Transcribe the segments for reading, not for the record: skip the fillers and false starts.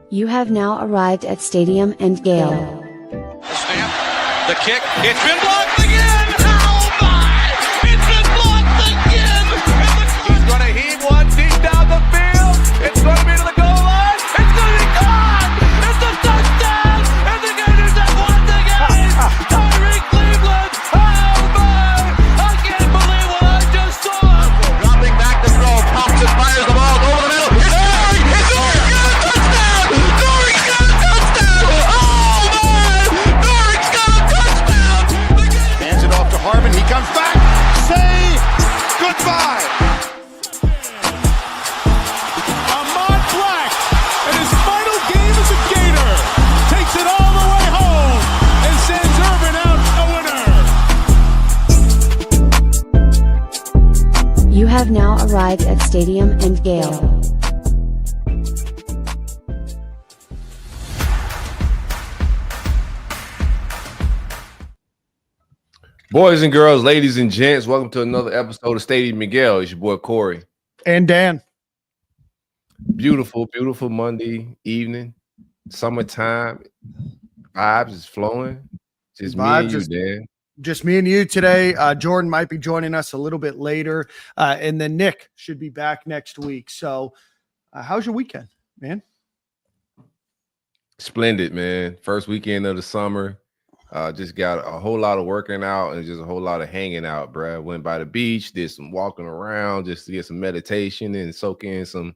You have now arrived at Stadium and Gale. Snap, the kick, it's been blocked again! Oh my! It's been blocked again! He's going to heave one deep down the field. It's going to be to the goal line. It's going to be gone! It's a touchdown! And the Gators have won the game! Tyreek Cleveland! Oh my! I can't believe what I just saw! Dropping back to throw. Thompson fires the ball over the middle. It's Dory! It's Dory! Got a touchdown! Dory's got a touchdown! Oh my! Dory's got a touchdown! Hands it off to Hartman. He comes back. Say goodbye! Ahmad Black, in his final game as a Gator, takes it all the way home and sends Urban out a winner. You have now arrived at Stadium and Gale. Boys and girls, ladies and gents, welcome to another episode of Stadium and Gale. It's your boy Corey. And Dan. Beautiful, beautiful Monday evening, summertime. Vibes is flowing. Just me and you, Dan. Just me and you today. Jordan might be joining us a little bit later. And then Nick should be back next week. So how's your weekend, man? Splendid, man. First weekend of the summer. Just got a whole lot of working out and just a whole lot of hanging out, bro. Went by the beach, did some walking around just to get some meditation and soak in some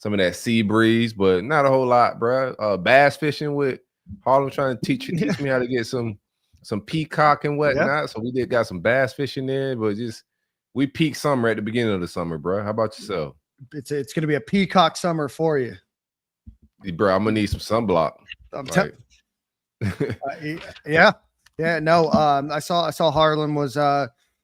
of that sea breeze, but not a whole lot, bro. Bass fishing with Harlem, trying to teach me how to get some peacock and whatnot. Yeah. So we got some bass fishing in, but we peak summer at the beginning of the summer, bro. How about yourself? It's going to be a peacock summer for you, bro. I'm gonna need some sunblock. Yeah. No. I saw Harlan was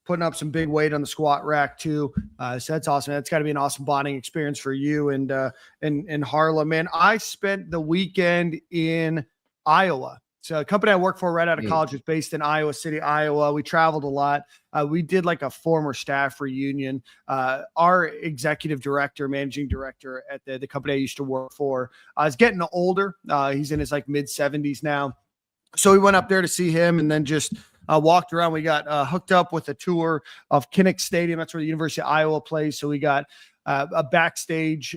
putting up some big weight on the squat rack too. So that's awesome. That's got to be an awesome bonding experience for you and Harlan, man. I spent the weekend in Iowa. So a company I work for right out of college is based in Iowa City, Iowa. We traveled a lot. We did like a former staff reunion. Our executive director, managing director at the company I used to work for, is getting older. He's in his like mid 70s now. So we went up there to see him and then just walked around. We got hooked up with a tour of Kinnick Stadium. That's where the University of Iowa plays. So we got a backstage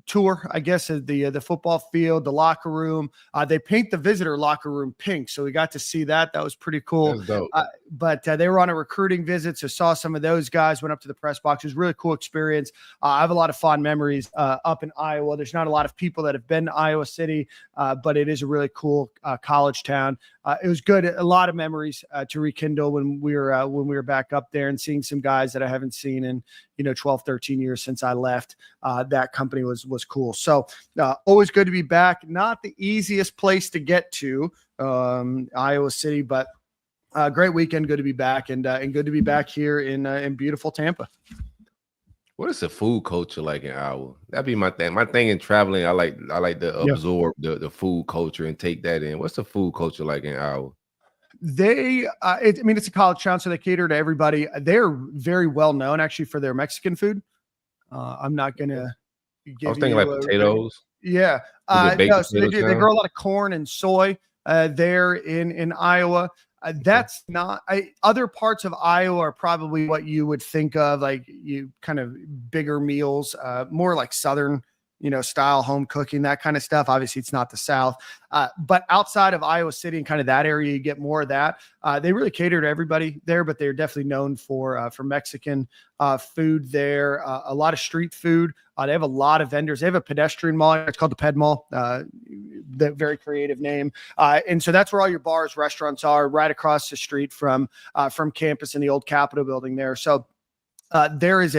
tour, I guess, of the football field, the locker room. They paint the visitor locker room pink, so we got to see that. That was pretty cool. But they were on a recruiting visit, so saw some of those guys, went up to the press box. It was a really cool experience. I have a lot of fond memories up in Iowa. There's not a lot of people that have been to Iowa City, but it is a really cool college town. It was good. A lot of memories to rekindle when we were back up there and seeing some guys that I haven't seen in 12, 13 years since I left. That company was cool. So always good to be back. Not the easiest place to get to, Iowa City, but great weekend. Good to be back and good to be back here in beautiful Tampa. What is the food culture like in Iowa? That'd be my thing. My thing in traveling, I like to absorb the food culture and take that in. What's the food culture like in Iowa? It's a college town, so they cater to everybody. They're very well known actually for their Mexican food. I'm not gonna give. I was thinking like potatoes. Yeah, no, so they grow a lot of corn and soy there in Iowa. That's not other parts of Iowa are probably what you would think of, like you kind of bigger meals, more like Southern, style home cooking, that kind of stuff. Obviously it's not the South, but outside of Iowa City and kind of that area, you get more of that. They really cater to everybody there, but they're definitely known for Mexican food there. A lot of street food. They have a lot of vendors. They have a pedestrian mall. It's called the Ped Mall. That very creative name. And so that's where all your bars, restaurants are, right across the street from campus in the old Capitol building there. So there is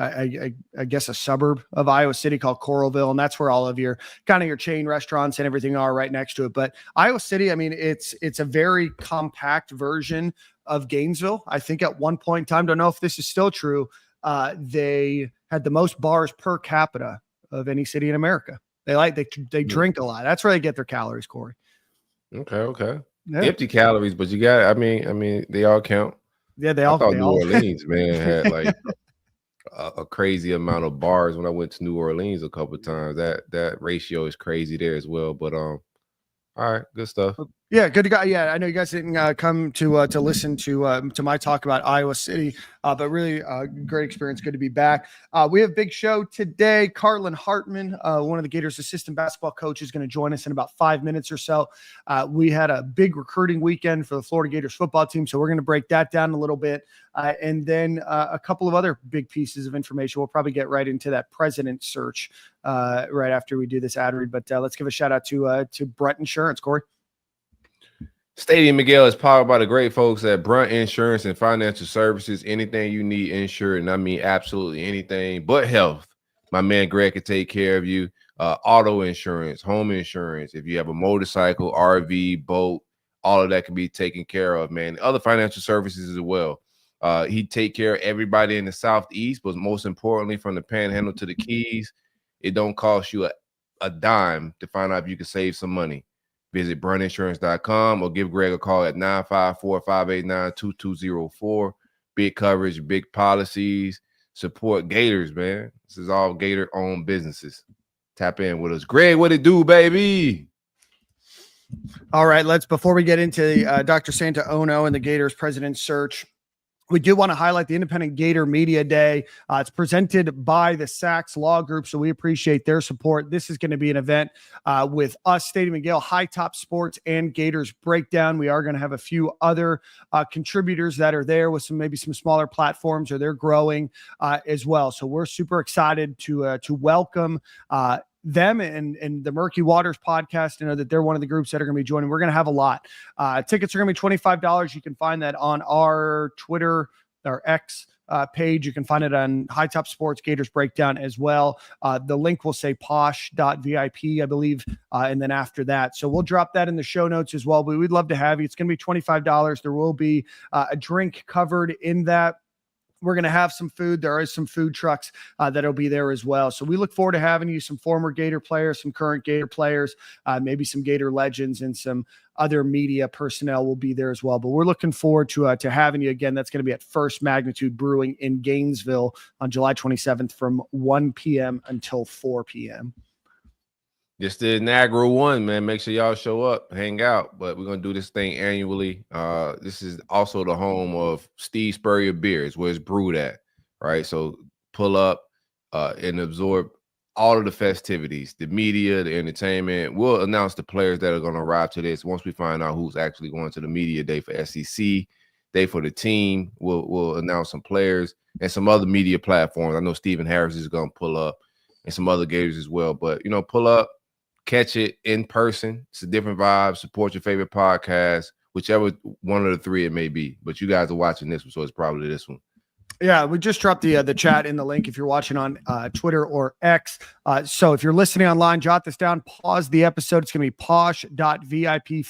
I guess a suburb of Iowa City called Coralville, and that's where all of your chain restaurants and everything are right next to it. But Iowa City, it's a very compact version of Gainesville. I think at one point in time, don't know if this is still true, they had the most bars per capita of any city in America. They drink a lot. That's where they get their calories, Corey. Okay. Yeah. Empty calories, but you got, they all count. Yeah, they all. New Orleans, man, had like a crazy amount of bars when I went to New Orleans a couple of times. That ratio is crazy there as well. But all right, good stuff. Yeah, good to go. Yeah, I know you guys didn't come to listen to my talk about Iowa City, but really great experience. Good to be back. We have a big show today. Carlin Hartman, one of the Gators' assistant basketball coach, is going to join us in about 5 minutes or so. We had a big recruiting weekend for the Florida Gators football team, so we're going to break that down a little bit, and then a couple of other big pieces of information. We'll probably get right into that president search right after we do this ad read. But let's give a shout out to Brett Insurance, Corey. Stadium and Gale is powered by the great folks at Brunt Insurance and Financial Services. Anything you need insured, and I mean absolutely anything but health. My man Greg can take care of you. Auto insurance, home insurance. If you have a motorcycle, RV, boat, all of that can be taken care of, man. Other financial services as well. He take care of everybody in the Southeast, but most importantly, from the Panhandle to the Keys, it don't cost you a dime to find out if you can save some money. Visit bruntinsurance.com or give Greg a call at 954-589-2204. Big coverage, big policies. Support Gators, man. This is all Gator-owned businesses. Tap in with us. Greg, what it do, baby? All right, before we get into Dr. Santa Ono and the Gators president search, we do want to highlight the Independent Gator Media Day. It's presented by the Sachs Law Group, so we appreciate their support. This is going to be an event with us, Stadium and Gale, High Top Sports, and Gators Breakdown. We are going to have a few other contributors that are there with maybe some smaller platforms, or they're growing as well. So we're super excited to welcome them and the Murky Waters podcast. That they're one of the groups that are going to be joining. We're going to have a lot. Tickets are going to be $25. You can find that on our Twitter or X page. You can find it on High Top Sports Gators Breakdown as well. The link will say posh.vip, I believe. And then after that, so we'll drop that in the show notes as well, but we'd love to have you. It's going to be $25. There will be a drink covered in that. We're going to have some food. There is some food trucks that'll be there as well. So we look forward to having you, some former Gator players, some current Gator players, maybe some Gator legends, and some other media personnel will be there as well. But we're looking forward to having you again. That's going to be at First Magnitude Brewing in Gainesville on July 27th from 1 p.m. until 4 p.m. Just the inaugural one, man. Make sure y'all show up, hang out. But we're going to do this thing annually. This is also the home of Steve Spurrier Beers, where it's brewed at, right? So pull up and absorb all of the festivities, the media, the entertainment. We'll announce the players that are going to arrive to this once we find out who's actually going to the media day for SEC, day for the team. We'll announce some players and some other media platforms. I know Stephen Harris is going to pull up and some other Gators as well. But, pull up. Catch it in person. It's a different vibe. Support your favorite podcast, whichever one of the three it may be. But you guys are watching this one, so it's probably this one. Yeah, we just dropped the chat in the link if you're watching on Twitter or X. So if you're listening online, jot this down, pause the episode. It's going to be posh.vip/E/E/E.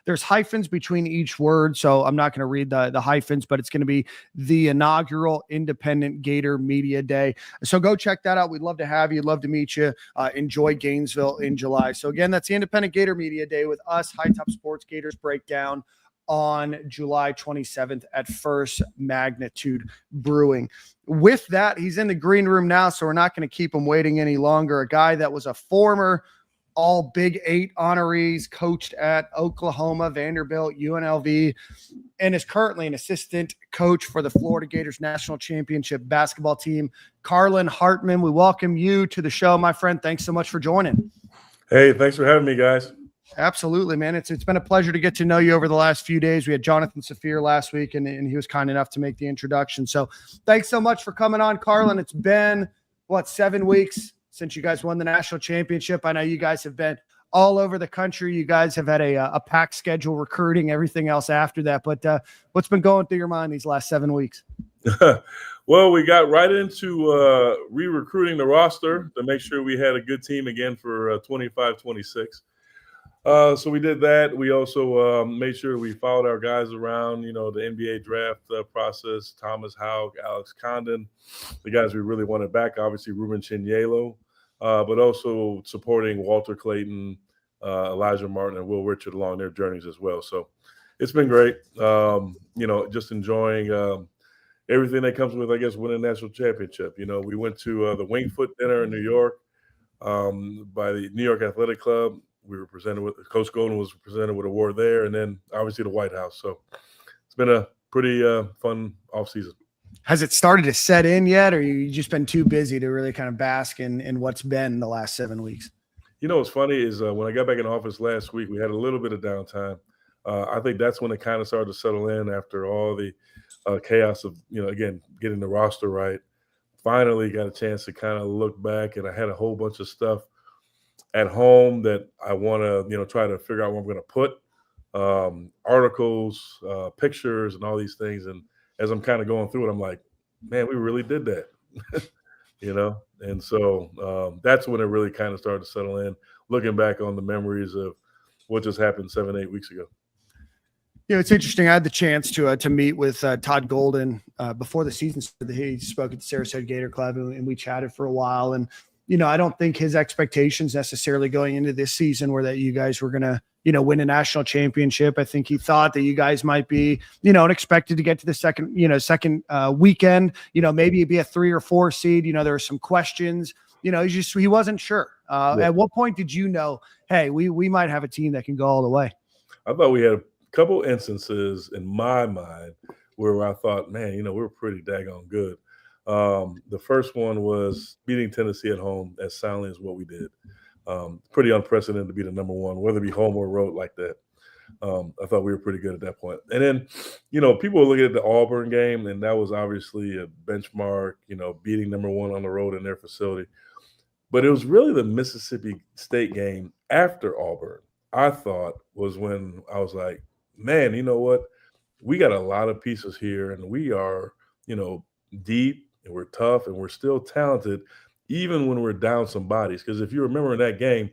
There's hyphens between each word, so I'm not going to read the hyphens, but it's going to be the inaugural Independent Gator Media Day. So go check that out. We'd love to have you. Love to meet you. Enjoy Gainesville in July. So again, that's the Independent Gator Media Day with us, High Top Sports Gators Breakdown, on July 27th at First Magnitude Brewing. With that, he's in the green room now, so we're not going to keep him waiting any longer. A guy that was a former all Big 8 honorees, coached at Oklahoma, Vanderbilt, UNLV, and is currently an assistant coach for the Florida Gators National Championship basketball team. Carlin Hartman, we welcome you to the show, my friend. Thanks so much for joining. Hey, thanks for having me, guys. Absolutely, man. It's been a pleasure to get to know you over the last few days. We had Jonathan Saphir last week, and he was kind enough to make the introduction. So thanks so much for coming on, Carlin. It's been, 7 weeks since you guys won the national championship. I know you guys have been all over the country. You guys have had a packed schedule, recruiting, everything else after that. But what's been going through your mind these last 7 weeks? Well, we got right into re-recruiting the roster to make sure we had a good team again for 25-26. So we did that. We also made sure we followed our guys around, the NBA draft process, Thomas Houck, Alex Condon, the guys we really wanted back, obviously Ruben Chinyelo, but also supporting Walter Clayton, Elijah Martin, and Will Richard along their journeys as well. So it's been great, just enjoying everything that comes with, I guess, winning a national championship. We went to the Wingfoot dinner in New York by the New York Athletic Club. We were presented with Coach Golden was presented with an award there, and then obviously the White House. So it's been a pretty fun offseason. Has it started to set in yet, or you just been too busy to really kind of bask in what's been the last 7 weeks? What's funny is when I got back in office last week, we had a little bit of downtime. I think that's when it kind of started to settle in after all the chaos of, again, getting the roster right. Finally got a chance to kind of look back, and I had a whole bunch of stuff at home that I want to, try to figure out where I'm going to put articles, pictures, and all these things. And as I'm kind of going through it, I'm like, man, we really did that, And so that's when it really kind of started to settle in, looking back on the memories of what just happened 7-8 weeks ago. It's interesting. I had the chance to meet with Todd Golden before the season started. He spoke at the Sarasota Gator Club, and we chatted for a while. And, I don't think his expectations necessarily going into this season were that you guys were going to, win a national championship. I think he thought that you guys might be, expected to get to the second weekend, maybe be a 3 or 4 seed. There were some questions, he wasn't sure. At what point did you know, hey, we might have a team that can go all the way? I thought we had a couple instances in my mind where I thought, man, we're pretty daggone good. The first one was beating Tennessee at home as soundly as what we did. Pretty unprecedented to be the number one, whether it be home or road like that. I thought we were pretty good at that point. And then, people were looking at the Auburn game, and that was obviously a benchmark, beating number one on the road in their facility. But it was really the Mississippi State game after Auburn, I thought, was when I was like, man, you know what? We got a lot of pieces here, and we are, deep, and we're tough, and we're still talented, even when we're down some bodies. Because if you remember in that game,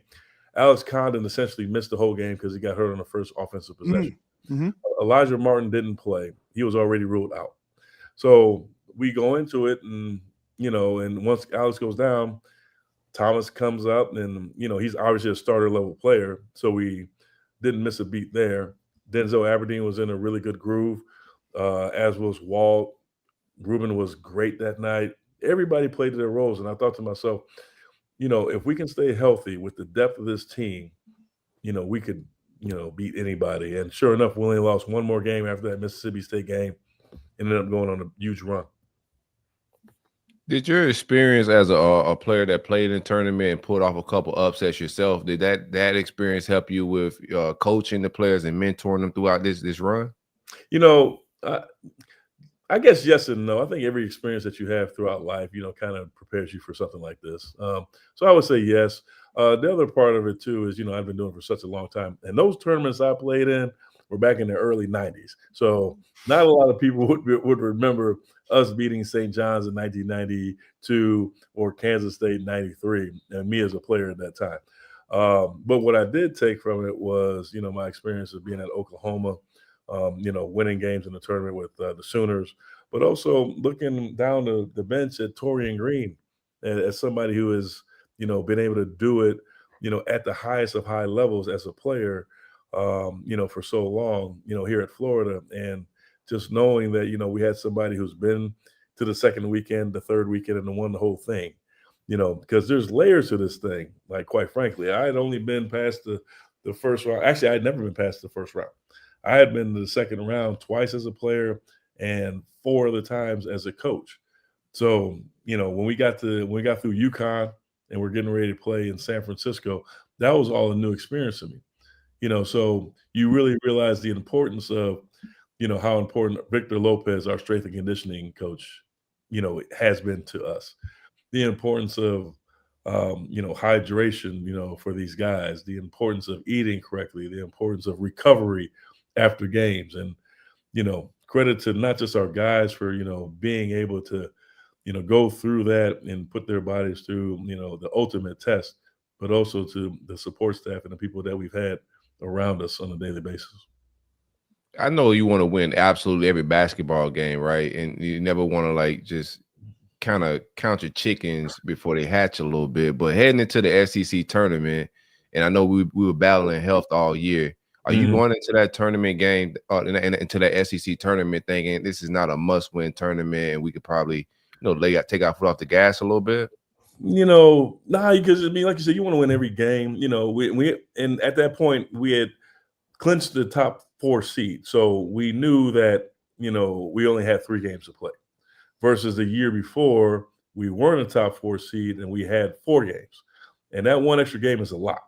Alex Condon essentially missed the whole game because he got hurt on the first offensive possession. Mm-hmm. Elijah Martin didn't play. He was already ruled out. So we go into it, and, and once Alex goes down, Thomas comes up, and, he's obviously a starter-level player, so we didn't miss a beat there. Denzel Aberdeen was in a really good groove, as was Walt. Ruben was great that night. Everybody played their roles, and I thought to myself, if we can stay healthy with the depth of this team, we could, beat anybody. And sure enough, we only lost one more game after that Mississippi State game, ended up going on a huge run. Did your experience as a player that played in tournament and pulled off a couple upsets yourself, did that experience help you with coaching the players and mentoring them throughout this run? I guess yes and no. I think every experience that you have throughout life, kind of prepares you for something like this. So I would say yes. The other part of it too is, I've been doing it for such a long time, and those tournaments I played in were back in the early 90s. So not a lot of people would remember us beating St. John's in 1992 or Kansas State in 93, and me as a player at that time. But what I did take from it was, my experience of being at Oklahoma, winning games in the tournament with the Sooners, but also looking down the bench at Torian Green as somebody who has, been able to do it, at the highest of high levels as a player, for so long, here at Florida. And just knowing that, we had somebody who's been to the second weekend, the third weekend, and won the whole thing, because there's layers to this thing. Like, quite frankly, I had only been past the first round. Actually, I had never been past the first round. I had been to the second round twice as a player and 4 other times as a coach. So, when we got through UConn and we're getting ready to play in San Francisco, that was all a new experience to me. So you really realize the importance of, how important Victor Lopez, our strength and conditioning coach, has been to us. The importance of, hydration, for these guys, the importance of eating correctly, the importance of recovery after games. And, credit to not just our guys for, being able to, go through that and put their bodies through, the ultimate test, but also to the support staff and the people that we've had around us on a daily basis. I know you want to win absolutely every basketball game, right? And you never want to just kind of count your chickens before they hatch a little bit. But heading into the SEC tournament, and I know we were battling health all year. Are you going into that tournament game into that SEC tournament thinking this is not a must-win tournament and we could probably, take our foot off the gas a little bit? Nah, because I mean, like you said, you want to win every game. And at that point we had clinched the top 4 seed, so we knew that we only had 3 games to play. Versus the year before, we weren't a top 4 seed and we had 4 games, and that one extra game is a lot.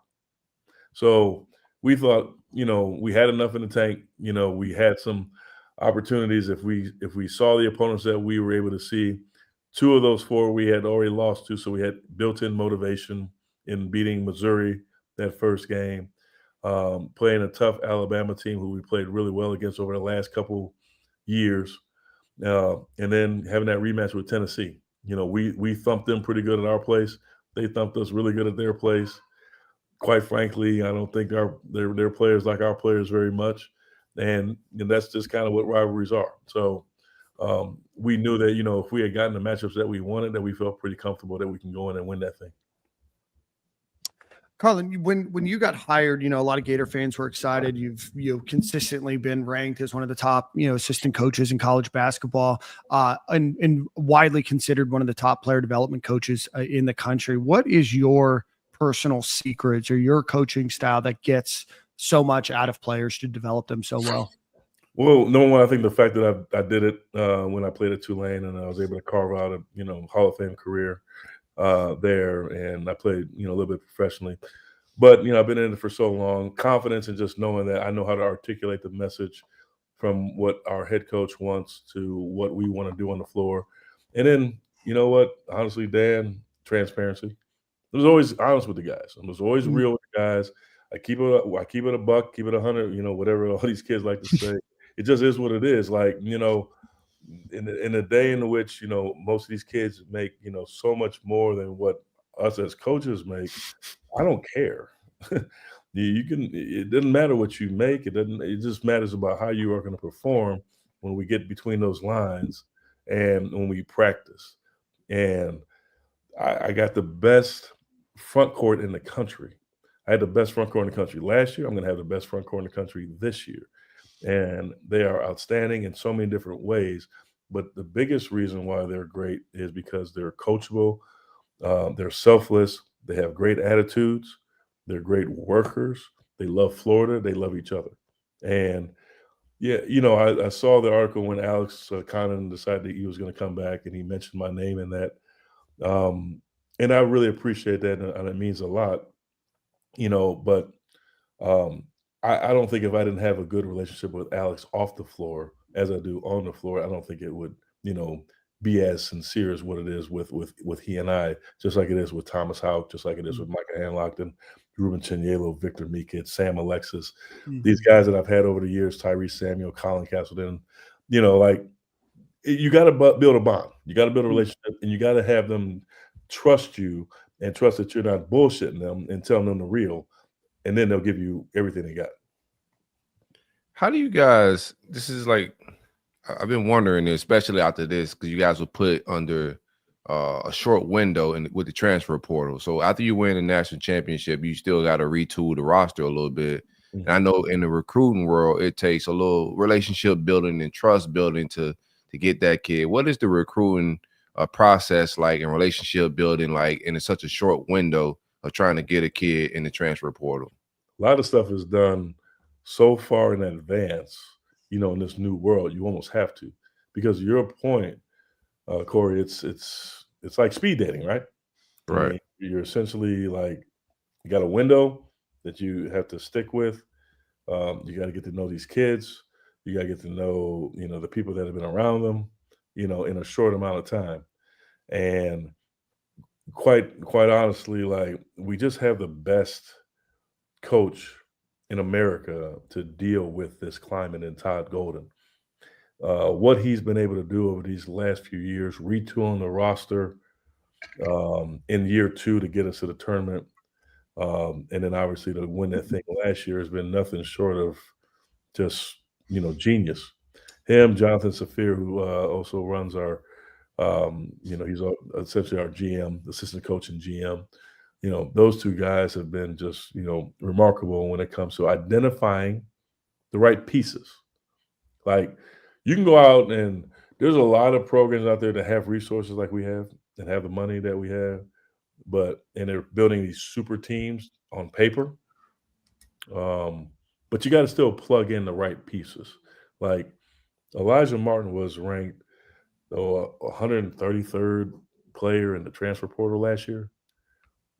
So we thought, we had enough in the tank. We had some opportunities if we saw the opponents that we were able to see. 2 of those 4 we had already lost to, so we had built-in motivation in beating Missouri that first game, playing a tough Alabama team who we played really well against over the last couple years, and then having that rematch with Tennessee. We thumped them pretty good at our place. They thumped us really good at their place. Quite frankly, I don't think their players like our players very much, and that's just kind of what rivalries are. So we knew that if we had gotten the matchups that we wanted, that we felt pretty comfortable that we can go in and win that thing. Carlin, when you got hired, a lot of Gator fans were excited. You've consistently been ranked as one of the top, assistant coaches in college basketball, and widely considered one of the top player development coaches in the country. What is your personal secrets or your coaching style that gets so much out of players to develop them so well? Well, number one, I think the fact that I did it when I played at Tulane and I was able to carve out a Hall of Fame career there, and I played a little bit professionally, but I've been in it for so long. Confidence in just knowing that I know how to articulate the message from what our head coach wants to what we want to do on the floor, and then honestly, Dan, transparency. I was always honest with the guys. I was always real with the guys. I keep it a buck, keep it 100. Whatever all these kids like to say. It just is what it is. Like in a day in which most of these kids make so much more than what us as coaches make, I don't care. It doesn't matter what you make. It just matters about how you are going to perform when we get between those lines and when we practice. And I got the best front court in the country. I had the best front court in the country last year. I'm going to have the best front court in the country this year. And they are outstanding in so many different ways. But the biggest reason why they're great is because they're coachable, they're selfless, they have great attitudes, they're great workers, they love Florida, they love each other. And yeah, I saw the article when Alex Connon decided that he was going to come back, and he mentioned my name in that. And I really appreciate that, and it means a lot, but I don't think if I didn't have a good relationship with Alex off the floor as I do on the floor, I don't think it would, be as sincere as what it is with he and I, just like it is with Thomas Houck, just like it is with Micah Hanlockton, Ruben Chinyelo, Victor Mekic, Sam Alexis, these guys that I've had over the years, Tyrese Samuel, Colin Castleton, you got to build a bond. You got to build a relationship, and you got to have them trust you and trust that you're not bullshitting them and telling them the real. And then they'll give you everything they got. How do you guys, this is like, I've been wondering, especially after this, because you guys were put under a short window with the transfer portal. So after you win the national championship, you still got to retool the roster a little bit. And I know in the recruiting world, it takes a little relationship building and trust building to get that kid. What is the recruiting process like and relationship building like in such a short window of trying to get a kid in the transfer portal? A lot of stuff is done so far in advance, in this new world. You almost have to, because your point, Corey, it's like speed dating, right? Right. I mean, you're essentially like, you got a window that you have to stick with. You got to get to know these kids. You got to get to know, the people that have been around them, in a short amount of time. And quite honestly, like, we just have the best coach in America to deal with this climate in Todd Golden. What he's been able to do over these last few years, retooling the roster in year 2 to get us to the tournament, and then obviously to win that thing last year has been nothing short of just, genius. Him, Jonathan Safir, who also runs our, he's essentially our GM, assistant coach and GM. those two guys have been just, remarkable when it comes to identifying the right pieces. Like, you can go out and there's a lot of programs out there that have resources like we have and have the money that we have, and they're building these super teams on paper. But you got to still plug in the right pieces. Like, Elijah Martin was ranked 133rd player in the transfer portal last year.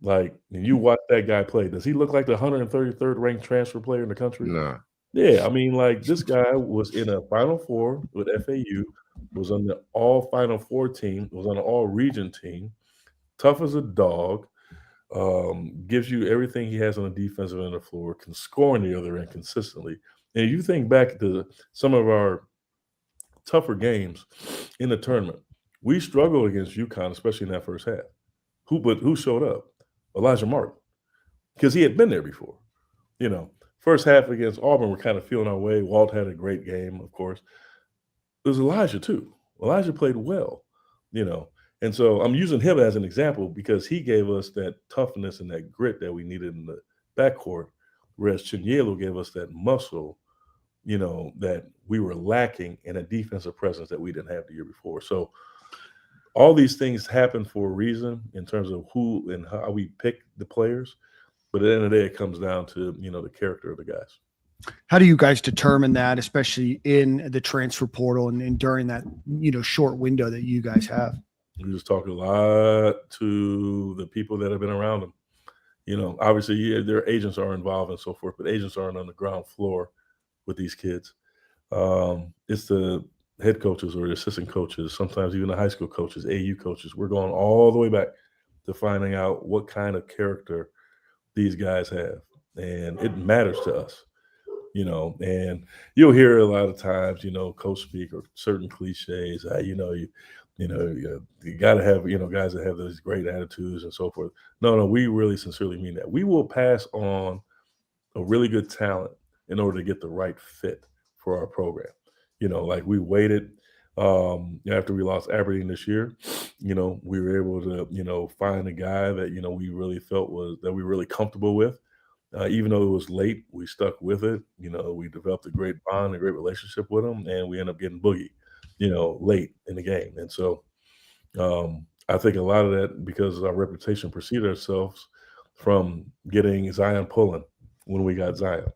Like, and you watch that guy play. Does he look like the 133rd ranked transfer player in the country? Nah. Yeah, I mean, like, this guy was in a Final Four with FAU, was on the all Final Four team, was on an all region team, tough as a dog, gives you everything he has on the defensive end of the floor, can score on the other end consistently. And you think back to some of our tougher games in the tournament, we struggled against UConn, especially in that first half. Who showed up? Elijah Martin, because he had been there before. First half against Auburn, we're kind of feeling our way. Walt had a great game, of course. It was Elijah too. Elijah played well, And so I'm using him as an example because he gave us that toughness and that grit that we needed in the backcourt, whereas Chinyelu gave us that muscle, that we were lacking in a defensive presence that we didn't have the year before. So all these things happen for a reason in terms of who and how we pick the players. But at the end of the day, it comes down to, the character of the guys. How do you guys determine that, especially in the transfer portal and during that, short window that you guys have? We just talk a lot to the people that have been around them. Obviously, their agents are involved and so forth, but agents aren't on the ground floor with these kids. It's the head coaches or the assistant coaches, sometimes even the high school coaches, AU coaches. We're going all the way back to finding out what kind of character these guys have. And it matters to us, and you'll hear a lot of times, coach speak or certain cliches, you got to have, guys that have those great attitudes and so forth. No, we really sincerely mean that. We will pass on a really good talent in order to get the right fit for our program. Like we waited after we lost Aberdeen this year, we were able to, find a guy that, we really felt that we were really comfortable with. Even though it was late, we stuck with it. We developed a great bond, a great relationship with him, and we ended up getting Boogie, late in the game. And so I think a lot of that because our reputation preceded ourselves from getting Zion Pullen when we got Zion.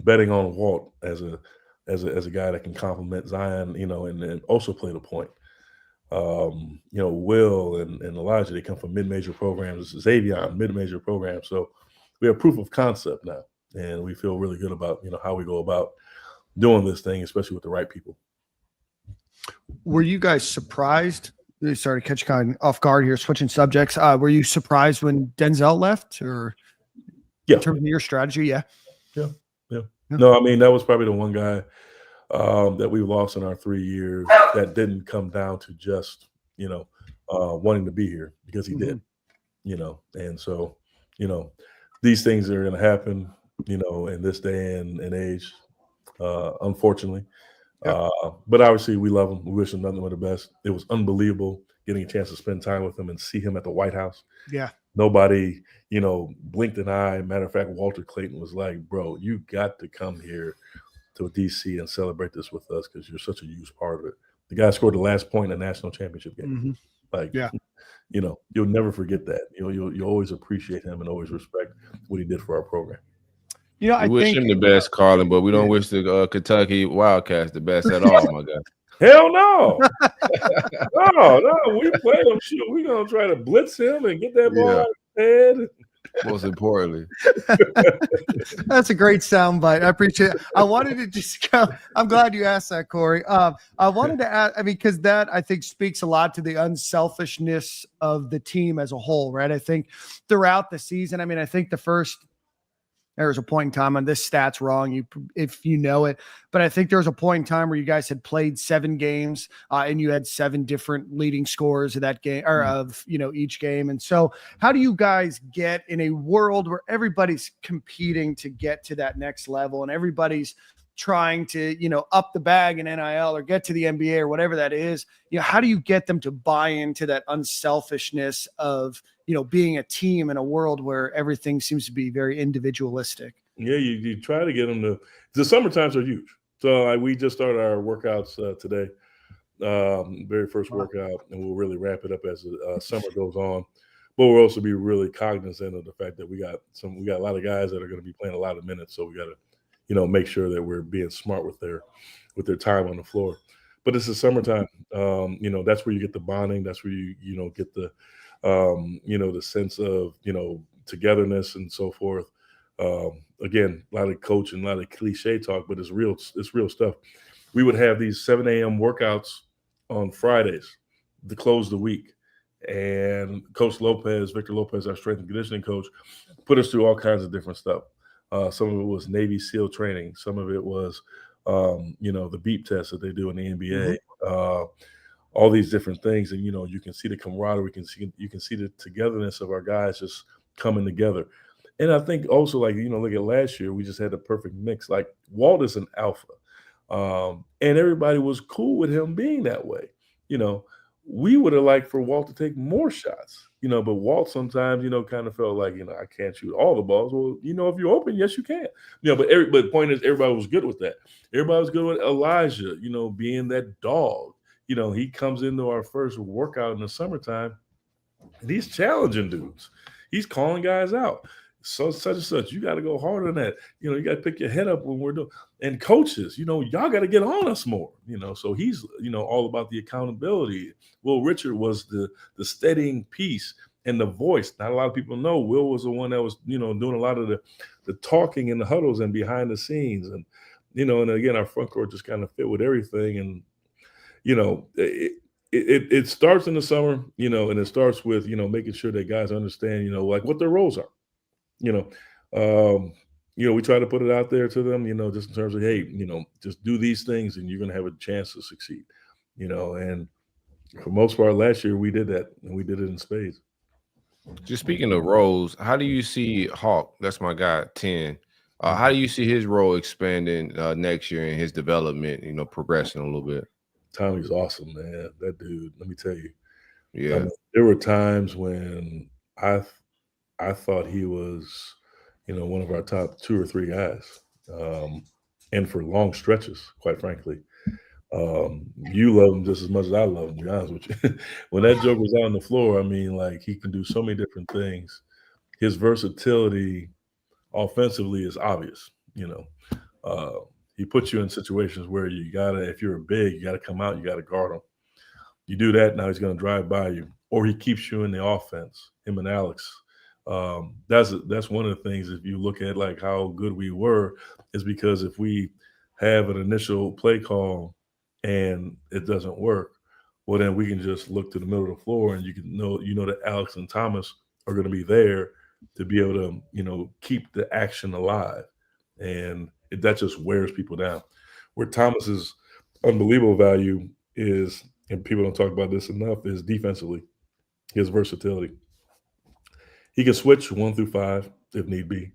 Betting on Walt as a guy that can complement Zion, and also play the point. Will and Elijah, they come from mid-major programs. Xavier, mid-major program. So we have proof of concept now, and we feel really good about, how we go about doing this thing, especially with the right people. Were you guys surprised? Sorry to catch you kind of off guard here, switching subjects. Were you surprised when Denzel left, or in terms of your strategy? Yeah. No, I mean, that was probably the one guy that we lost in our 3 years that didn't come down to just, wanting to be here, because he did, and so, these things are going to happen, in this day and age, unfortunately. But obviously we love him. We wish him nothing but the best. It was unbelievable getting a chance to spend time with him and see him at the White House. Yeah. Nobody, blinked an eye. Matter of fact, Walter Clayton was like, bro, you got to come here to DC and celebrate this with us because you're such a huge part of it. The guy scored the last point in the national championship game. You'll never forget that. You'll always appreciate him and always respect what he did for our program. I wish him the best, Carlin, but we don't wish the Kentucky Wildcats the best at all, my guy. Hell no. No, we play him. Shoot, we're going to try to blitz him and get that ball out of his head. Most importantly. That's a great soundbite. I appreciate it. I wanted to just go. I'm glad you asked that, Corey. I wanted to ask, because that, I think, speaks a lot to the unselfishness of the team as a whole, right? I think throughout the season, I think there was a point in time, and this stat's wrong if you know it, but I think there was a point in time where you guys had played 7 games and you had 7 different leading scorers of that game, or of each game. And so how do you guys get in a world where everybody's competing to get to that next level and everybody's trying to, up the bag in NIL or get to the NBA or whatever that is, how do you get them to buy into that unselfishness of, being a team in a world where everything seems to be very individualistic? Yeah, you try to get them to. The summer times are huge. So we just started our workouts today, very first workout, and we'll really wrap it up as the summer goes on. But we'll also be really cognizant of the fact that we got a lot of guys that are going to be playing a lot of minutes. So we got to, make sure that we're being smart with their time on the floor. But it's the summertime. That's where you get the bonding. That's where you get the, the sense of, togetherness and so forth. Again, a lot of coaching, a lot of cliche talk, but it's real stuff. We would have these 7 a.m. workouts on Fridays to close the week. And Coach Victor Lopez, our strength and conditioning coach, put us through all kinds of different stuff. Some of it was Navy SEAL training. Some of it was, the beep test that they do in the NBA. All these different things. And, you can see the camaraderie. You can see the togetherness of our guys just coming together. And I think also, look at last year, we just had the perfect mix. Like, Walt is an alpha. And everybody was cool with him being that way. We would have liked for Walt to take more shots, but Walt sometimes, kind of felt like, I can't shoot all the balls. Well, if you're open, yes, you can. But the point is, everybody was good with that. Everybody was good with Elijah, being that dog. He comes into our first workout in the summertime, and he's challenging dudes. He's calling guys out. So such and such, you got to go harder than that. You got to pick your head up when we're doing. And coaches, y'all got to get on us more. So he's, all about the accountability. Will Richard was the steadying piece and the voice. Not a lot of people know Will was the one that was, doing a lot of the talking in the huddles and behind the scenes. And, and again, our front court just kind of fit with everything. And, it starts in the summer, and it starts with, making sure that guys understand, like what their roles are. We try to put it out there to them, just in terms of, hey, just do these things and you're going to have a chance to succeed, and for most part last year we did that, and we did it in spades. Just speaking of roles, how do you see Hawk? That's my guy, 10. How do you see his role expanding next year and his development, progressing a little bit? Tommy's awesome, man. That dude, let me tell you. Yeah. There were times when I thought he was, one of our top 2 or 3 guys. And for long stretches, quite frankly. You love him just as much as I love him, to be honest with you. When that joke was out on the floor, he can do so many different things. His versatility offensively is obvious, He puts you in situations where you if you're a big, you gotta come out, you gotta guard him. You do that, now he's gonna drive by you. Or he keeps you in the offense, him and Alex. That's one of the things, if you look at like how good we were, is because if we have an initial play call and it doesn't work, well, then we can just look to the middle of the floor and you know that Alex and Thomas are going to be there to be able to, keep the action alive. And that just wears people down. Where Thomas's unbelievable value is, and people don't talk about this enough, is defensively, his versatility. He can switch 1 through 5 if need be.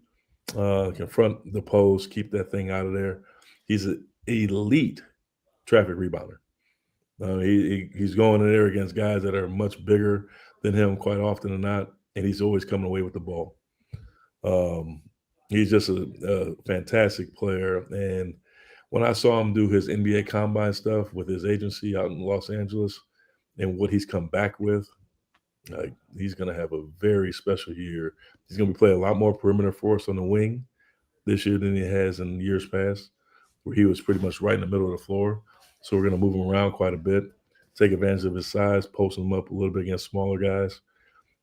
Confront the post, keep that thing out of there. He's an elite traffic rebounder. He's going in there against guys that are much bigger than him quite often than not, and he's always coming away with the ball. He's just a fantastic player. And when I saw him do his NBA Combine stuff with his agency out in Los Angeles and what he's come back with, he's going to have a very special year. He's going to be playing a lot more perimeter for us on the wing this year than he has in years past, where he was pretty much right in the middle of the floor. So we're going to move him around quite a bit, take advantage of his size, post him up a little bit against smaller guys.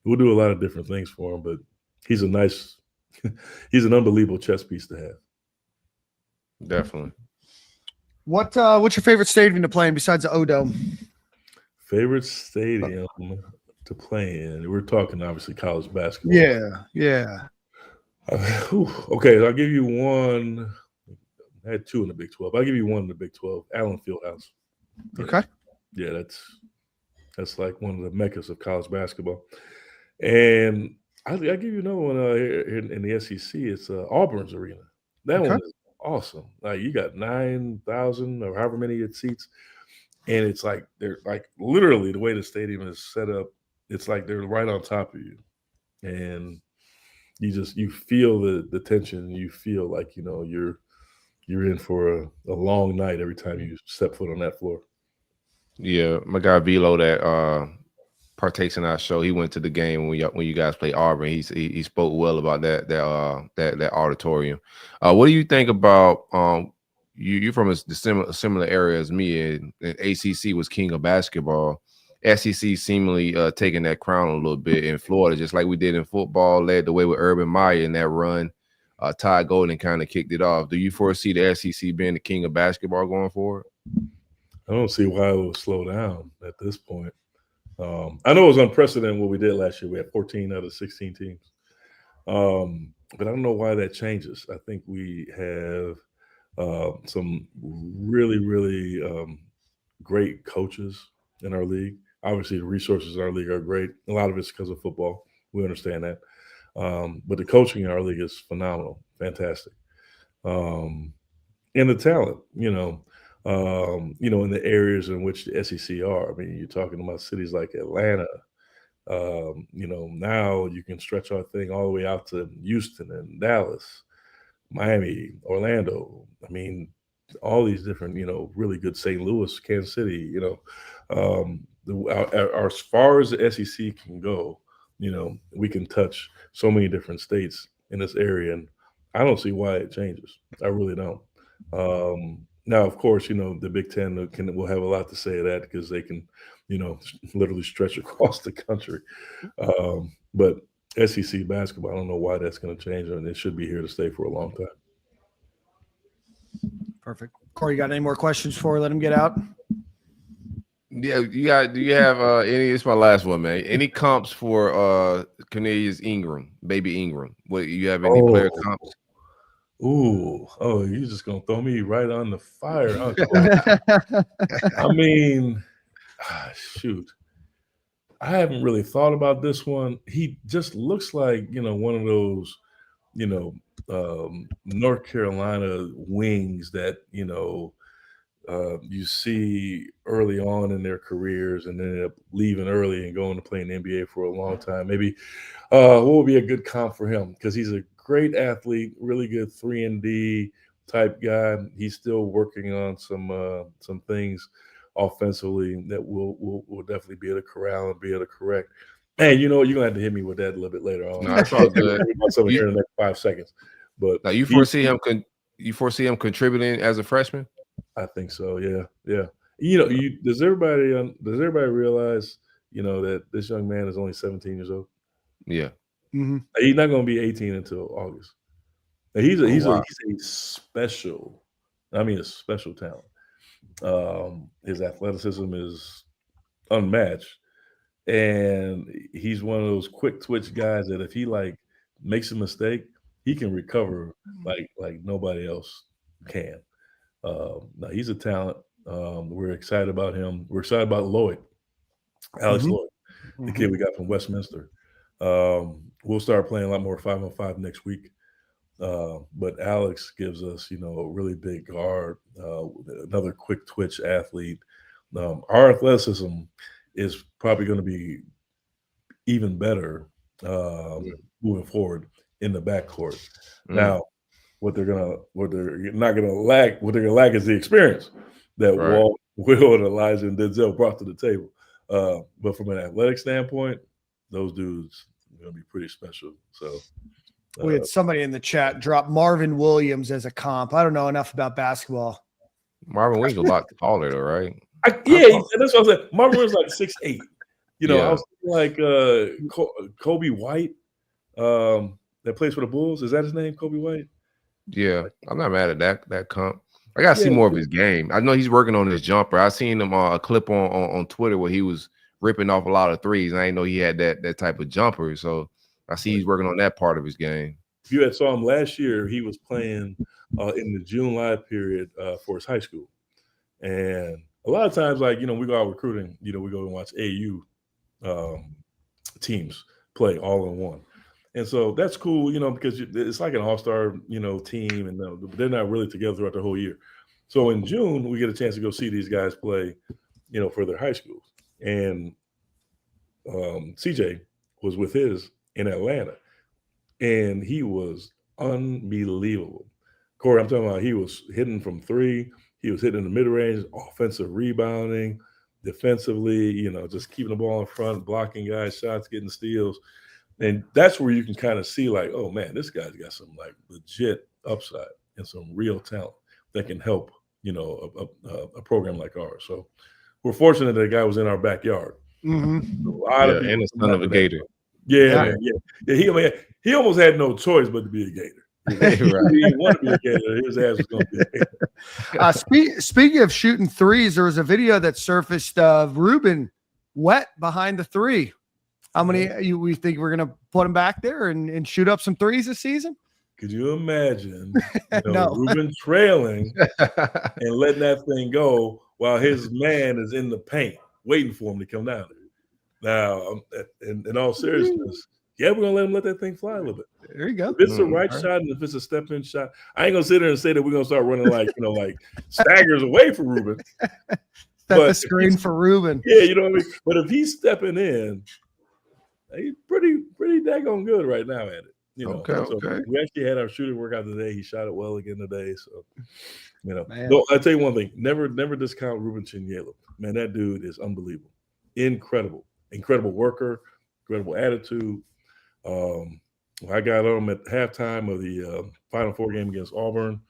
We'll do a lot of different things for him, but he's he's an unbelievable chess piece to have. Definitely. What's your favorite stadium to play in besides the O-Dome? Favorite stadium to play in? We're talking obviously college basketball. Yeah. Okay, I'll give you one. I had 2 in the Big 12. I'll give you one in the Big 12. Allen Fieldhouse. Okay. Yeah, that's like one of the meccas of college basketball. And I'll give you another one here in the SEC. It's Auburn's arena. That one awesome. Like you got 9,000 or however many seats, and it's like they're like literally the way the stadium is set up. It's like they're right on top of you, and you feel the tension. You feel like you're in for a long night every time you step foot on that floor. Yeah, my guy Velo that partakes in our show, he went to the game when you guys play Auburn. He spoke well about that auditorium. What do you think about you're from a similar area as me, and ACC was king of basketball. SEC seemingly taking that crown a little bit in Florida, just like we did in football, led the way with Urban Meyer in that run. Todd Golden kind of kicked it off. Do you foresee the SEC being the king of basketball going forward? I don't see why it will slow down at this point. I know it was unprecedented what we did last year. We had 14 out of 16 teams. But I don't know why that changes. I think we have some really, really great coaches in our league. Obviously, the resources in our league are great. A lot of it's because of football. We understand that. But the coaching in our league is phenomenal, fantastic. And the talent, in the areas in which the SEC are. I mean, you're talking about cities like Atlanta. Now you can stretch our thing all the way out to Houston and Dallas, Miami, Orlando. I mean, all these different, really good St. Louis, Kansas City, as far as the SEC can go, we can touch so many different states in this area. And I don't see why it changes. I really don't. Now, of course, the Big Ten will have a lot to say to that because they can, literally stretch across the country. But SEC basketball, I don't know why that's going to change, and it should be here to stay for a long time. Perfect. Corey, you got any more questions before we let him get out? Yeah, do you have any? It's my last one, man. Any comps for Cornelius Ingram, baby Ingram? What you have any player comps? Oh, you're just gonna throw me right on the fire, huh? I mean, shoot. I haven't really thought about this one. He just looks like, one of those, North Carolina wings that, you see early on in their careers and then end up leaving early and going to play in the NBA for a long time. Maybe what would be a good comp for him? Because he's a great athlete, really good 3-and-D type guy. He's still working on some things offensively that will definitely be able to corral and be able to correct. Hey, you're gonna have to hit me with that a little bit later on. No, that's all good. Something here in the next 5 seconds. But now you foresee him contributing as a freshman? I think so. Yeah. Does everybody realize that this young man is only 17 years old? Yeah. Mm-hmm. He's not going to be 18 until August. Now, he's a special. I mean, a special talent. His athleticism is unmatched, and he's one of those quick twitch guys that if he makes a mistake, he can recover like nobody else can. Now he's a talent. We're excited about him. We're excited about Alex Lloyd, the kid we got from Westminster. We'll start playing a lot more 5-on-5 next week. But Alex gives us, a really big guard, another quick twitch athlete. Our athleticism is probably going to be even better moving forward in the backcourt. Now, what they're not gonna lack is the experience that Walt, Will, and Elijah and Denzel brought to the table. But from an athletic standpoint, those dudes are gonna be pretty special. So we had somebody in the chat drop Marvin Williams as a comp. I don't know enough about basketball. Marvin Williams a lot taller, though, right? That's what I said. Marvin Williams like 6'8". I was like Kobe White, that plays for the Bulls. Is that his name, Kobe White? Yeah, I'm not mad at that comp. I gotta see more of his game. I know he's working on his jumper. I seen him a clip on Twitter where he was ripping off a lot of threes. And I didn't know he had that type of jumper. So I see he's working on that part of his game. If you had saw him last year, he was playing in the June live period for his high school. And a lot of times, we go out recruiting, we go and watch AU teams play all in one. And so that's cool, because it's like an all-star, team, and they're not really together throughout the whole year. So in June, we get a chance to go see these guys play, for their high schools. And CJ was with his in Atlanta, and he was unbelievable. Corey, I'm talking about he was hitting from three. He was hitting in the mid-range, offensive rebounding, defensively, just keeping the ball in front, blocking guys' shots, getting steals. And that's where you can kind of see like, oh, man, this guy's got some like legit upside and some real talent that can help, a program like ours. So we're fortunate that guy was in our backyard. Mm-hmm. A lot of and the son of a Gator. Yeah, man, yeah. He almost had no choice but to be a Gator. Right. He didn't want to be a Gator. His ass was going to be a Gator. Speaking of shooting threes, there was a video that surfaced of Ruben wet behind the three. How many we think we're going to put him back there and shoot up some threes this season? Could you imagine No. Ruben trailing and letting that thing go while his man is in the paint waiting for him to come down there? Now, in all seriousness, we're going to let that thing fly a little bit. There you go. If it's the right shot and if it's a step-in shot, I ain't going to sit there and say that we're going to start running like staggers away from Ruben. Set the screen for Ruben. Yeah, you know what I mean? But if he's stepping in, he's pretty daggone good right now at it. Okay. We actually had our shooting workout today. He shot it well again today. So, Man. No, I'll tell you one thing. Never discount Ruben Chinyelu. Man, that dude is unbelievable. Incredible worker, incredible attitude. I got on him at halftime of the Final Four game against Auburn.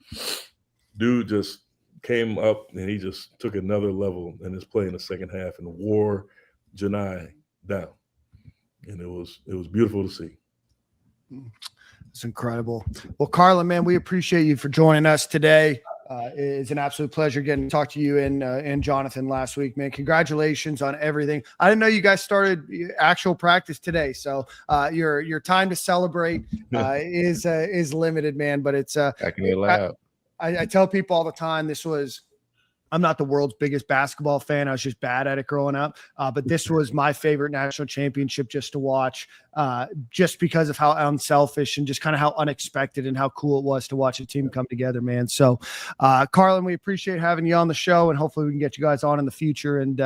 Dude just came up and he just took another level in his play in the second half and wore Janai down. And it was beautiful to see. It's incredible. Well, Carlin, man, we appreciate you for joining us today. It's an absolute pleasure getting to talk to you and Jonathan last week, man. Congratulations on everything. I didn't know you guys started actual practice today, so your time to celebrate is limited, man. But it's Back in the lab. I tell people all the time, I'm not the world's biggest basketball fan. I was just bad at it growing up. But this was my favorite national championship just to watch, just because of how unselfish and just kind of how unexpected and how cool it was to watch a team come together, man. So, Carlin, we appreciate having you on the show, and hopefully we can get you guys on in the future and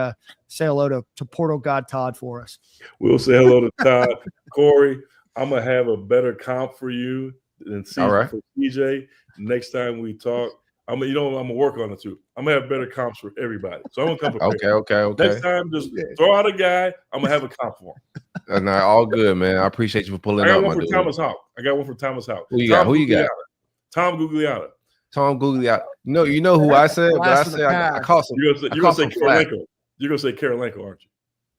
say hello to Portal God Todd for us. We'll say hello to Todd. Corey, I'm going to have a better comp for you than for TJ next time we talk. I'm gonna work on it too. I'm gonna have better comps for everybody. So I'm gonna come prepared. Okay. Next time, just throw out a guy. I'm gonna have a comp for him. No, all good, man. I appreciate you for pulling up. I got one for Thomas Houck. Who you got? Tom Gugliotta. Tom Gugliotta. You know who I said? But I said I caught some. You're gonna say Karolinko. You're gonna say Karolinko, aren't you?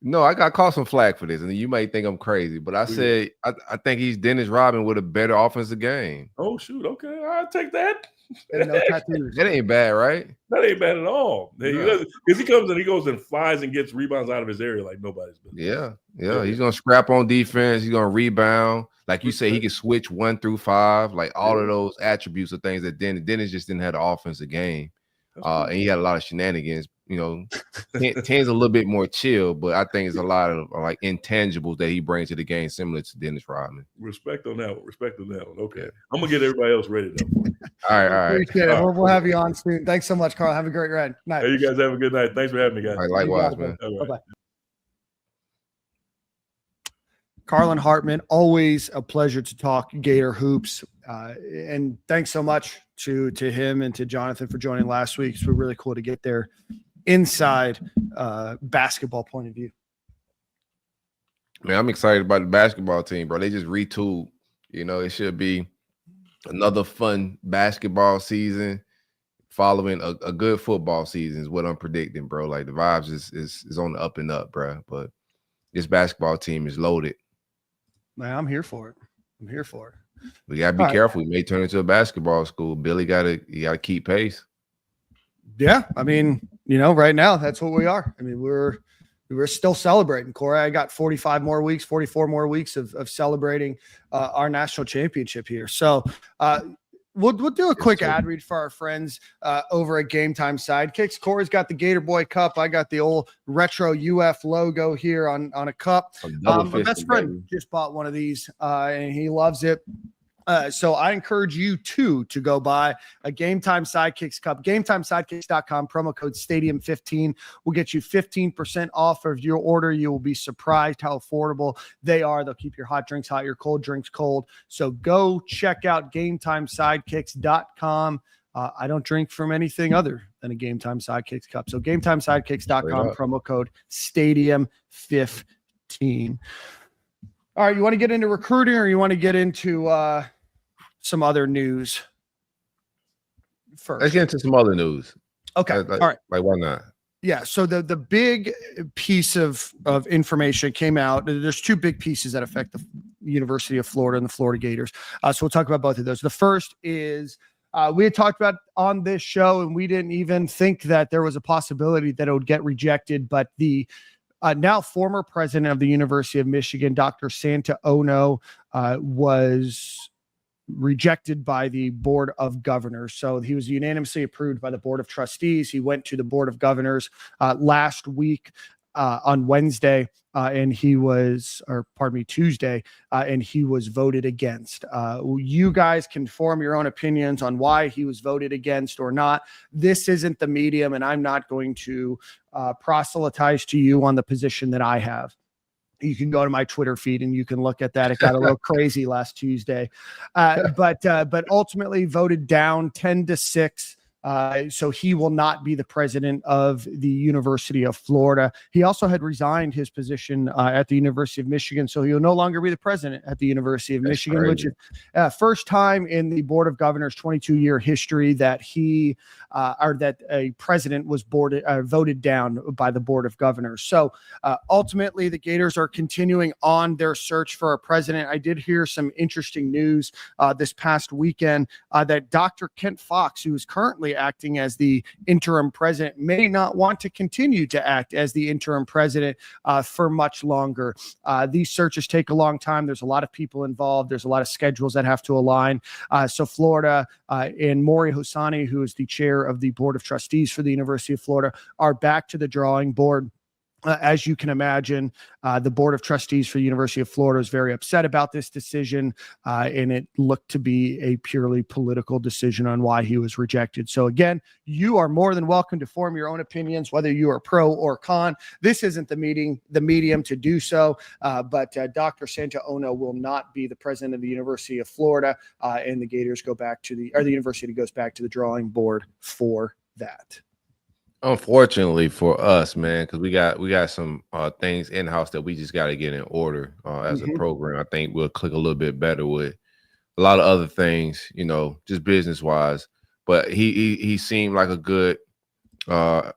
No, I got caught some flack for this, and you might think I'm crazy, but I said I think he's Dennis Rodman with a better offensive game. Oh shoot, okay, I'll take that. No tattoos. That ain't bad, right? That ain't bad at all. Because he comes and he goes and flies and gets rebounds out of his area like nobody's business. Yeah. He's gonna scrap on defense. He's gonna rebound. Like you say, he can switch 1 through 5. Like all of those attributes are things that Dennis just didn't have the offensive game. And he had a lot of shenanigans. 10's a little bit more chill, but I think it's a lot of like intangibles that he brings to the game, similar to Dennis Rodman. Respect on that one. Okay, I'm gonna get everybody else ready though. All right. Appreciate it. We'll have you on soon. Thanks so much, Carl. Have a great night. Hey, you guys have a good night. Thanks for having me, guys. All right, likewise, man. Bye-bye. Carlin Hartman, always a pleasure to talk Gator hoops. And thanks so much to him and to Jonathan for joining last week. It's really cool to get their inside basketball point of view. Man, I'm excited about the basketball team, bro. They just retooled. It should be another fun basketball season following a good football season is what I'm predicting, bro. Like the vibes is on the up and up, bro. But this basketball team is loaded. Man, I'm here for it. We gotta be careful. We may turn into a basketball school. Billy gotta keep pace. Yeah, I mean, right now that's what we are. I mean, we're still celebrating, Corey. I got 44 more weeks of celebrating our national championship here. So We'll do a quick sir. ad read for our friends over at Game Time Sidekicks. Corey's got the Gator Boy cup. I got the old retro UF logo here on a cup. My best friend just bought one of these and he loves it. So I encourage you to go buy a Game Time Sidekicks cup. GameTimeSidekicks.com, promo code Stadium15 will get you 15% off of your order. You will be surprised how affordable they are. They'll keep your hot drinks hot, your cold drinks cold. So go check out GameTimeSidekicks.com. I don't drink from anything other than a Game Time Sidekicks cup. So GameTimeSidekicks.com, promo code Stadium15. All right, you want to get into recruiting or you want to get into some other news first? Let's get into some other news. Okay. All right. Like, why not? Yeah. So the big piece of information came out. There's two big pieces that affect the University of Florida and the Florida Gators. So we'll talk about both of those. The first is we had talked about on this show, and we didn't even think that there was a possibility that it would get rejected, but the now former president of the University of Michigan, Dr. Santa Ono, was rejected by the Board of Governors. So he was unanimously approved by the Board of Trustees. He went to the Board of Governors last week on Wednesday, and he was, Tuesday, and he was voted against. You guys can form your own opinions on why he was voted against or not. This isn't the medium, and I'm not going to proselytize to you on the position that I have. You can go to my Twitter feed and you can look at that. It got a little crazy last Tuesday, but ultimately voted down 10-6. So he will not be the president of the University of Florida. He also had resigned his position at the University of Michigan, so he will no longer be the president at the University of Michigan, crazy. which is first time in the Board of Governors 22-year history that he or that a president was voted down by the Board of Governors. So ultimately, the Gators are continuing on their search for a president. I did hear some interesting news this past weekend that Dr. Kent Fox, who is currently acting as the interim president, may not want to continue to act as the interim president for much longer. These searches take a long time. There's a lot of people involved. There's a lot of schedules that have to align. So Florida and Maury Hosani, who is the chair of the Board of Trustees for the University of Florida, are back to the drawing board. As you can imagine, the Board of Trustees for the University of Florida is very upset about this decision, and it looked to be a purely political decision on why he was rejected. So again, you are more than welcome to form your own opinions, whether you are pro or con. This isn't the medium to do so, but Dr. Santa Ono will not be the president of the University of Florida, and the Gators the university goes back to the drawing board for that. Unfortunately for us, man, because we got some things in house that we just got to get in order as a program. I think we'll click a little bit better with a lot of other things, just business wise. But he seemed like a good hire,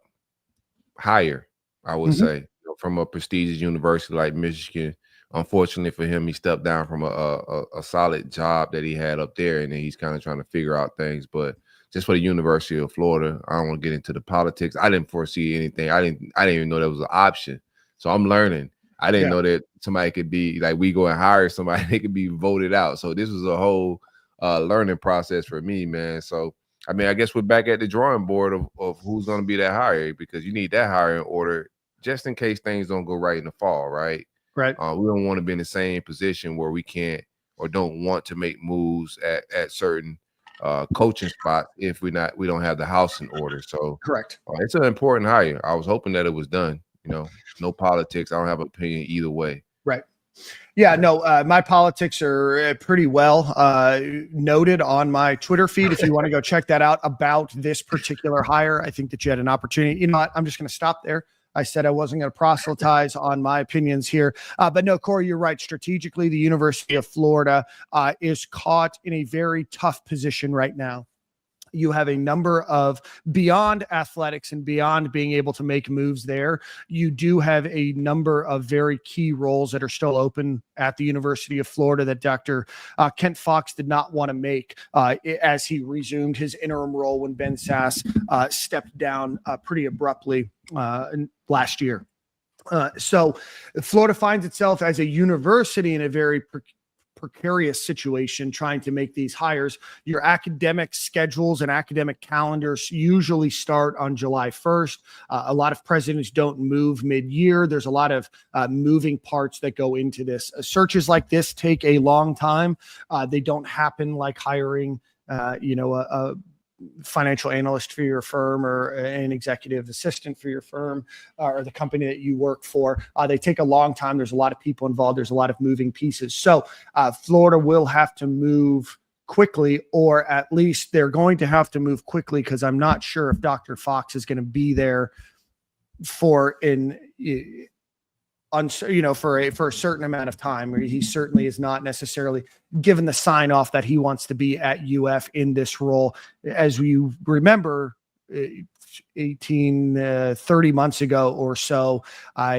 I would say, from a prestigious university like Michigan. Unfortunately for him, he stepped down from a solid job that he had up there, and then he's kind of trying to figure out things. But just for the University of Florida, I don't want to get into the politics. I didn't foresee anything. I didn't even know that was an option. So I'm learning. I didn't know that somebody could be like, we go and hire somebody, they could be voted out. So this was a whole learning process for me, man. So, I mean, I guess we're back at the drawing board of who's going to be that hire, because you need that hire in order just in case things don't go right in the fall, right? Right. We don't want to be in the same position where we can't or don't want to make moves at certain coaching spot if we don't have the house in order. So correct. It's an important hire. I was hoping that it was done. No politics. I don't have an opinion either way. Right. Yeah, no, my politics are pretty well noted on my Twitter feed. If you want to go check that out about this particular hire, I think that you had an opportunity. You know what? I'm just going to stop there. I said I wasn't going to proselytize on my opinions here. But no, Corey, you're right. Strategically, the University of Florida is caught in a very tough position right now. You have a number of, beyond athletics and beyond being able to make moves there, you do have a number of very key roles that are still open at the University of Florida that Dr. Kent Fox did not want to make as he resumed his interim role when Ben Sass stepped down pretty abruptly last year. So Florida finds itself as a university in a very precarious situation trying to make these hires. Your academic schedules and academic calendars usually start on July 1st. A lot of presidents don't move mid-year. There's a lot of moving parts that go into this. Searches like this take a long time. They don't happen like hiring, a financial analyst for your firm or an executive assistant for your firm or the company that you work for. They take a long time. There's a lot of people involved. There's a lot of moving pieces. So Florida will have to move quickly, or at least they're going to have to move quickly, because I'm not sure if Dr. Fox is going to be there for for a certain amount of time. He certainly is not necessarily given the sign off that he wants to be at UF in this role. As you remember, 30 months ago or so,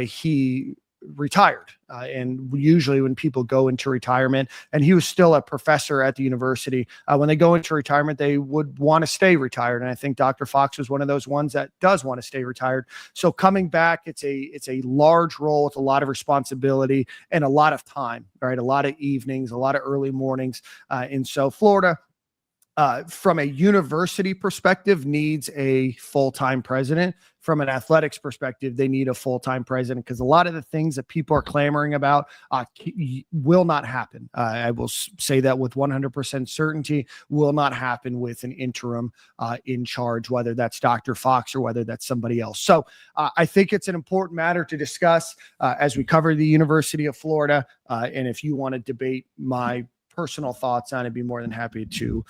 he retired. And usually when people go into retirement, and he was still a professor at the university, when they go into retirement, they would want to stay retired. And I think Dr. Fox was one of those ones that does want to stay retired. So coming back, it's a large role with a lot of responsibility and a lot of time, right? A lot of evenings, a lot of early mornings. And so Florida, from a university perspective, needs a full-time president. From an athletics perspective, they need a full-time president, because a lot of the things that people are clamoring about will not happen. I will say that with 100% certainty, will not happen with an interim in charge, whether that's Dr. Fox or whether that's somebody else. So I think it's an important matter to discuss as we cover the University of Florida. And if you want to debate my personal thoughts on it, be more than happy to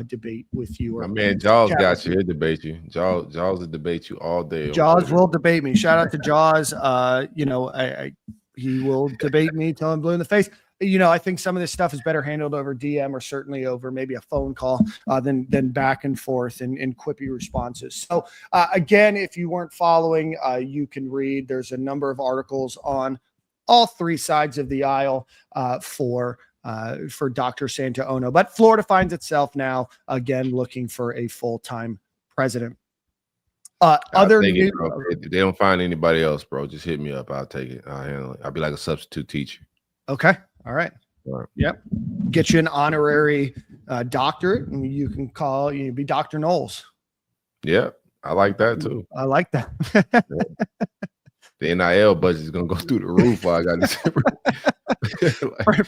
debate with you. My man Jaws got you. He'll debate you. Jaws will debate you all day. Jaws will debate me. Shout out to Jaws. He will debate me till I'm blue in the face. I think some of this stuff is better handled over DM, or certainly over maybe a phone call than back and forth and quippy responses. So again, if you weren't following, you can read. There's a number of articles on all three sides of the aisle for Dr. Santaono. But Florida finds itself now again looking for a full-time president. Other news, if they don't find anybody else, bro, just hit me up. I'll take it. I'll handle it. I'll be like a substitute teacher. Okay. All right. Yep. Get you an honorary doctorate, and you can be Dr. Knowles. Yeah, I like that too. I like that. The NIL budget is gonna go through the roof. I got this.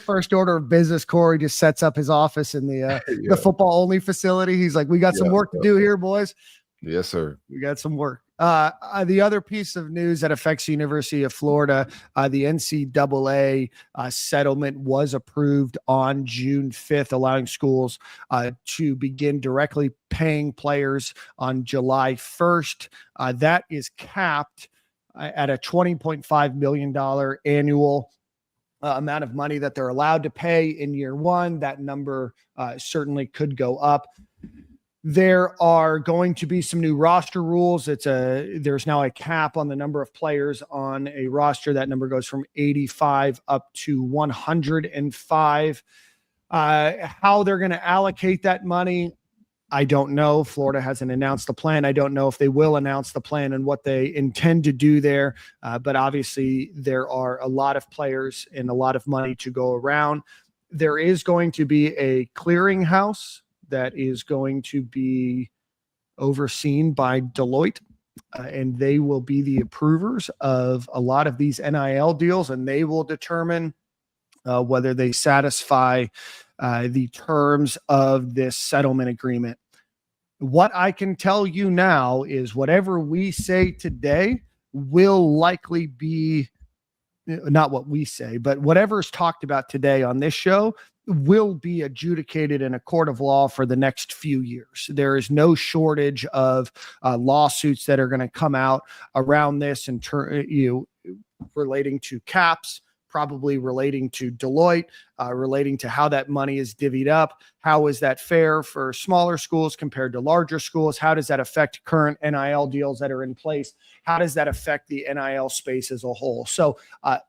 First order of business, Corey just sets up his office in the football only facility. He's like, we got some work to do here, boys. Yes, sir. We got some work. The other piece of news that affects the University of Florida, the NCAA settlement was approved on June 5th, allowing schools to begin directly paying players on July 1st. That is capped at a $20.5 million annual amount of money that they're allowed to pay in year one. That number certainly could go up. There are going to be some new roster rules. There's now a cap on the number of players on a roster. That number goes from 85 up to 105. How they're going to allocate that money, I don't know. Florida hasn't announced the plan. I don't know if they will announce the plan and what they intend to do there. But obviously there are a lot of players and a lot of money to go around. There is going to be a clearinghouse that is going to be overseen by Deloitte, and they will be the approvers of a lot of these NIL deals, and they will determine whether they satisfy the terms of this settlement agreement. What I can tell you now is whatever we say today will likely be not what we say, but whatever's talked about today on this show will be adjudicated in a court of law for the next few years. There is no shortage of lawsuits that are going to come out around this and relating to caps, probably relating to Deloitte, relating to how that money is divvied up. How is that fair for smaller schools compared to larger schools? How does that affect current NIL deals that are in place? How does that affect the NIL space as a whole? So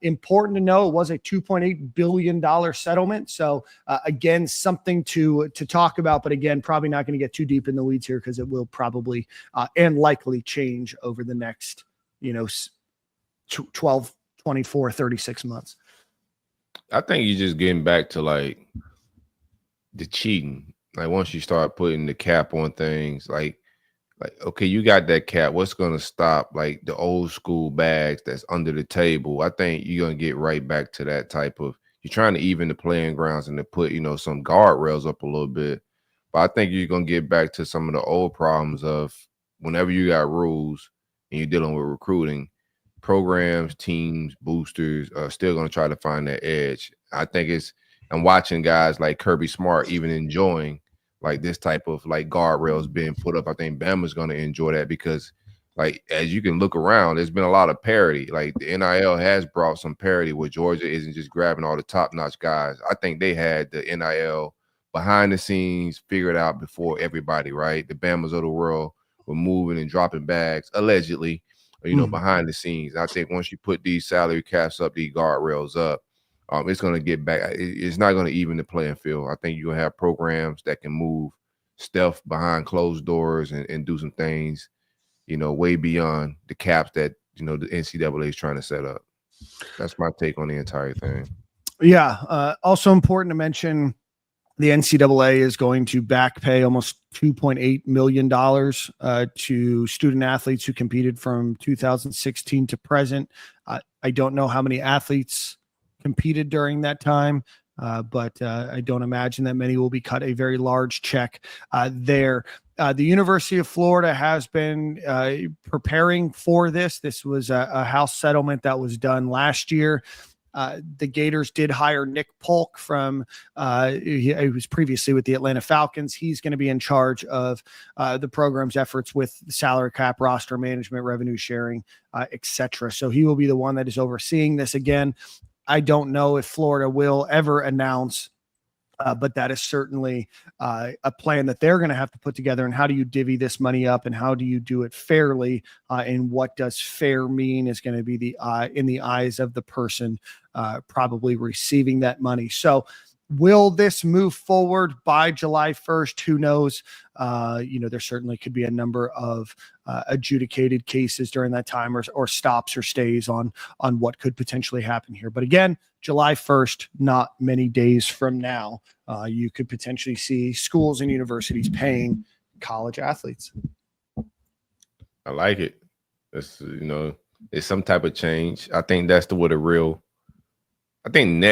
important to know, it was a $2.8 billion settlement. So again, something to talk about, but again, probably not going to get too deep in the weeds here because it will probably and likely change over the next, 12, 24, 36 months. I think you're just getting back to like the cheating. Like once you start putting the cap on things, like okay, you got that cap. What's gonna stop like the old school bags that's under the table? I think you're gonna get right back to that type of. You're trying to even the playing grounds and to put some guardrails up a little bit, but I think you're gonna get back to some of the old problems of whenever you got rules and you're dealing with recruiting. Programs, teams, boosters are still going to try to find that edge. I think I'm watching guys like Kirby Smart even enjoying like this type of like guardrails being put up. I think Bama's going to enjoy that because like as you can look around, there's been a lot of parity. Like the NIL has brought some parity where Georgia isn't just grabbing all the top-notch guys. I think they had the NIL behind the scenes figured out before everybody, right? The Bamas of the world were moving and dropping bags, allegedly. Behind the scenes. I think once you put these salary caps up, these guardrails up, it's going to get back. It's not going to even the playing field. I think you're going to have programs that can move stuff behind closed doors and do some things, way beyond the caps that, the NCAA is trying to set up. That's my take on the entire thing. Yeah. Also important to mention, the NCAA is going to back pay almost $2.8 million to student athletes who competed from 2016 to present. I don't know how many athletes competed during that time, but I don't imagine that many will be cut a very large check there. The University of Florida has been preparing for this. This was a house settlement that was done last year. The Gators did hire Nick Polk from he was previously with the Atlanta Falcons. He's going to be in charge of the program's efforts with the salary cap, roster management, revenue sharing, etc. So he will be the one that is overseeing this. Again, I don't know if Florida will ever announce, but that is certainly a plan that they're going to have to put together. And how do you divvy this money up, and how do you do it fairly? And what does fair mean is going to be in the eyes of the person probably receiving that money. So will this move forward by July 1st? Who knows? There certainly could be a number of adjudicated cases during that time or stops or stays on what could potentially happen here. But again, July 1st, not many days from now, you could potentially see schools and universities paying college athletes. I like it. It's, it's some type of change. I think that's I think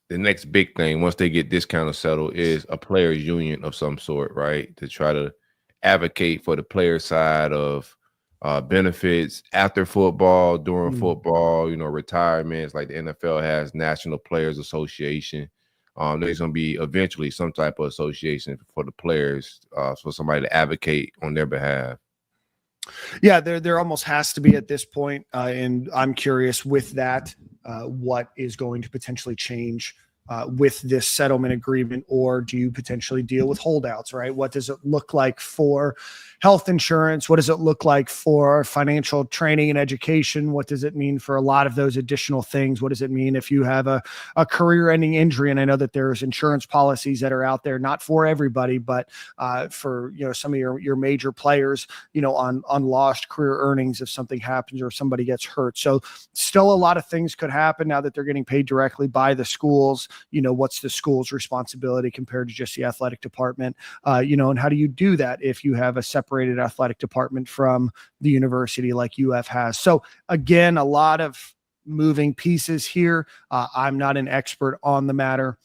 the next big thing, once they get this kind of settled, is a players union of some sort, right? To try to advocate for the player side of benefits after football, during football, retirements, like the NFL has National Players Association. There's going to be eventually some type of association for the players, for somebody to advocate on their behalf. Yeah, there almost has to be at this point, and I'm curious with that, what is going to potentially change with this settlement agreement, or do you potentially deal with holdouts, right? What does it look like for health insurance? What does it look like for financial training and education? What does it mean for a lot of those additional things? What does it mean if you have a career-ending injury? And I know that there's insurance policies that are out there, not for everybody, but for some of your major players, on lost career earnings if something happens or somebody gets hurt. So still a lot of things could happen now that they're getting paid directly by the schools. What's the school's responsibility compared to just the athletic department? And how do you do that if you have a separated athletic department from the university like UF has? So again, a lot of moving pieces here. I'm not an expert on the matter,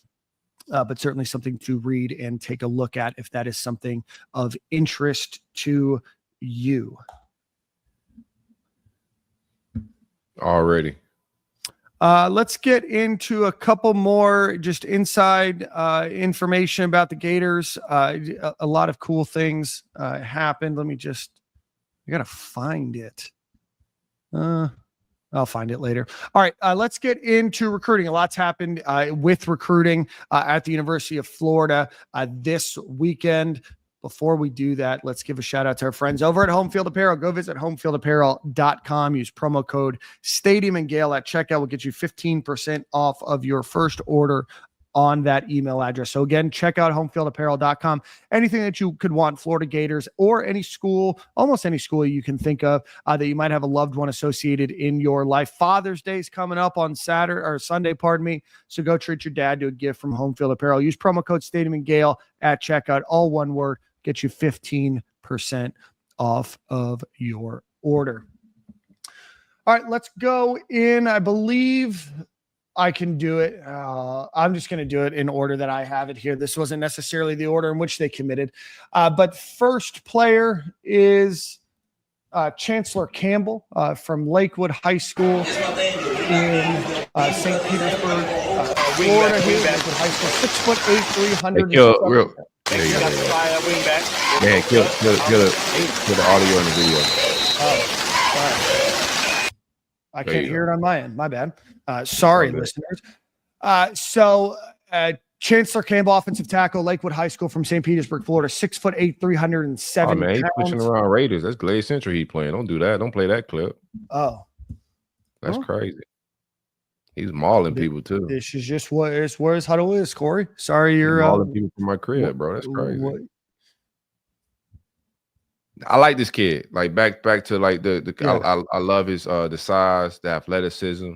but certainly something to read and take a look at if that is something of interest to you. Already. Let's get into a couple more just inside information about the Gators. A lot of cool things happened. I got to find it. I'll find it later. All right, let's get into recruiting. A lot's happened with recruiting at the University of Florida this weekend. Before we do that, let's give a shout out to our friends over at Home Field Apparel. Go visit homefieldapparel.com. Use promo code Stadium and Gale at checkout. Will get you 15% off of your first order on that email address. So again, check out homefieldapparel.com. Anything that you could want, Florida Gators or any school, almost any school you can think of that you might have a loved one associated in your life. Father's Day is coming up on Saturday or Sunday, pardon me. So go treat your dad to a gift from Home Field Apparel. Use promo code Stadium and Gale at checkout, all one word, get you 15% off of your order. All right, let's go in. I believe I can do it. I'm just going to do it in order that I have it here. This wasn't necessarily the order in which they committed. But first player is Chancellor Campbell from Lakewood High School in St. Petersburg, Florida. Here, Lakewood High School, 6'8", 300. Man, kill the audio and the video. Oh, sorry. I can't hear it on my end. My bad. Sorry, listeners. So Chancellor Campbell, offensive tackle, Lakewood High School from St. Petersburg, Florida, 6'8", 370 man, he's pounds. pushing around Raiders. That's Glade Century he playing. Don't do that. Don't play that clip. Oh. That's crazy. He's mauling people, too. This is just where his huddle is, Corey. Sorry, you're mauling people from my crib, bro. That's crazy. I like this kid. Like back to like I love his the size, the athleticism,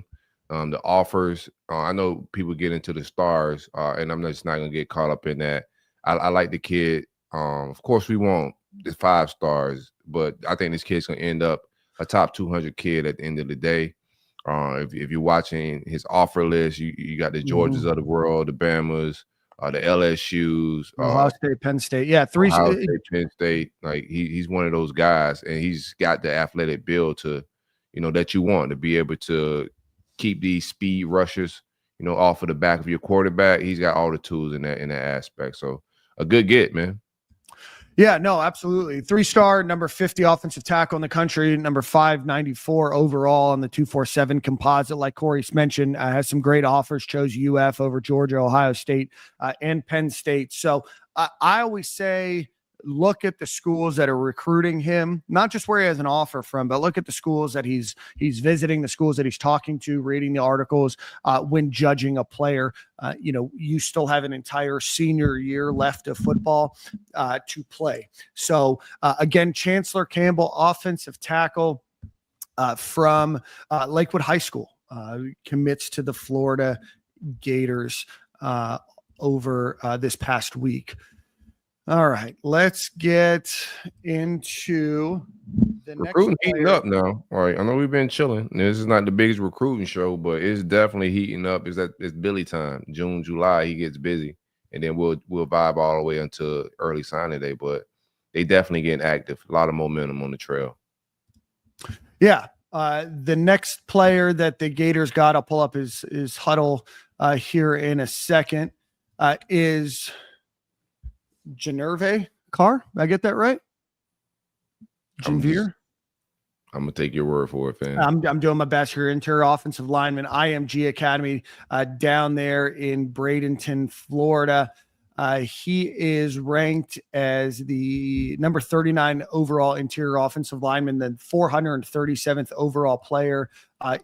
the offers. I know people get into the stars, and I'm just not gonna get caught up in that. I like the kid. Of course, we want the 5 stars, but I think this kid's gonna end up a top 200 kid at the end of the day. If you're watching his offer list, you got the Georgias of the world, the Bamas, the LSUs, Ohio State, Penn State. Yeah, 3 Ohio State, Penn State. Like he's one of those guys, and he's got the athletic build to, that you want to be able to keep these speed rushers, off of the back of your quarterback. He's got all the tools in that aspect. So a good get, man. Yeah, no, absolutely. 3-star, number 50 offensive tackle in the country, number 594 overall on the 247 composite. Like Corey's mentioned, has some great offers, chose UF over Georgia, Ohio State, and Penn State. So I always say, look at the schools that are recruiting him, not just where he has an offer from, but look at the schools that he's visiting, the schools that he's talking to, reading the articles when judging a player. You still have an entire senior year left of football to play. So again, Chancellor Campbell, offensive tackle from Lakewood High School, commits to the Florida Gators over this past week. All right, let's get into the recruiting next heating up now. All right, I know we've been chilling. This is not the biggest recruiting show, but it's definitely heating up. It's Billy time. June, July, he gets busy, and then we'll vibe all the way until early signing day. But they definitely getting active. A lot of momentum on the trail. Yeah, the next player that the Gators got, I'll pull up his huddle here in a second, is Generve Carr. I get that right? Janvier? I'm going to take your word for it, fam. I'm doing my best here. Interior offensive lineman, IMG Academy down there in Bradenton, Florida. He is ranked as the number 39 overall interior offensive lineman, the 437th overall player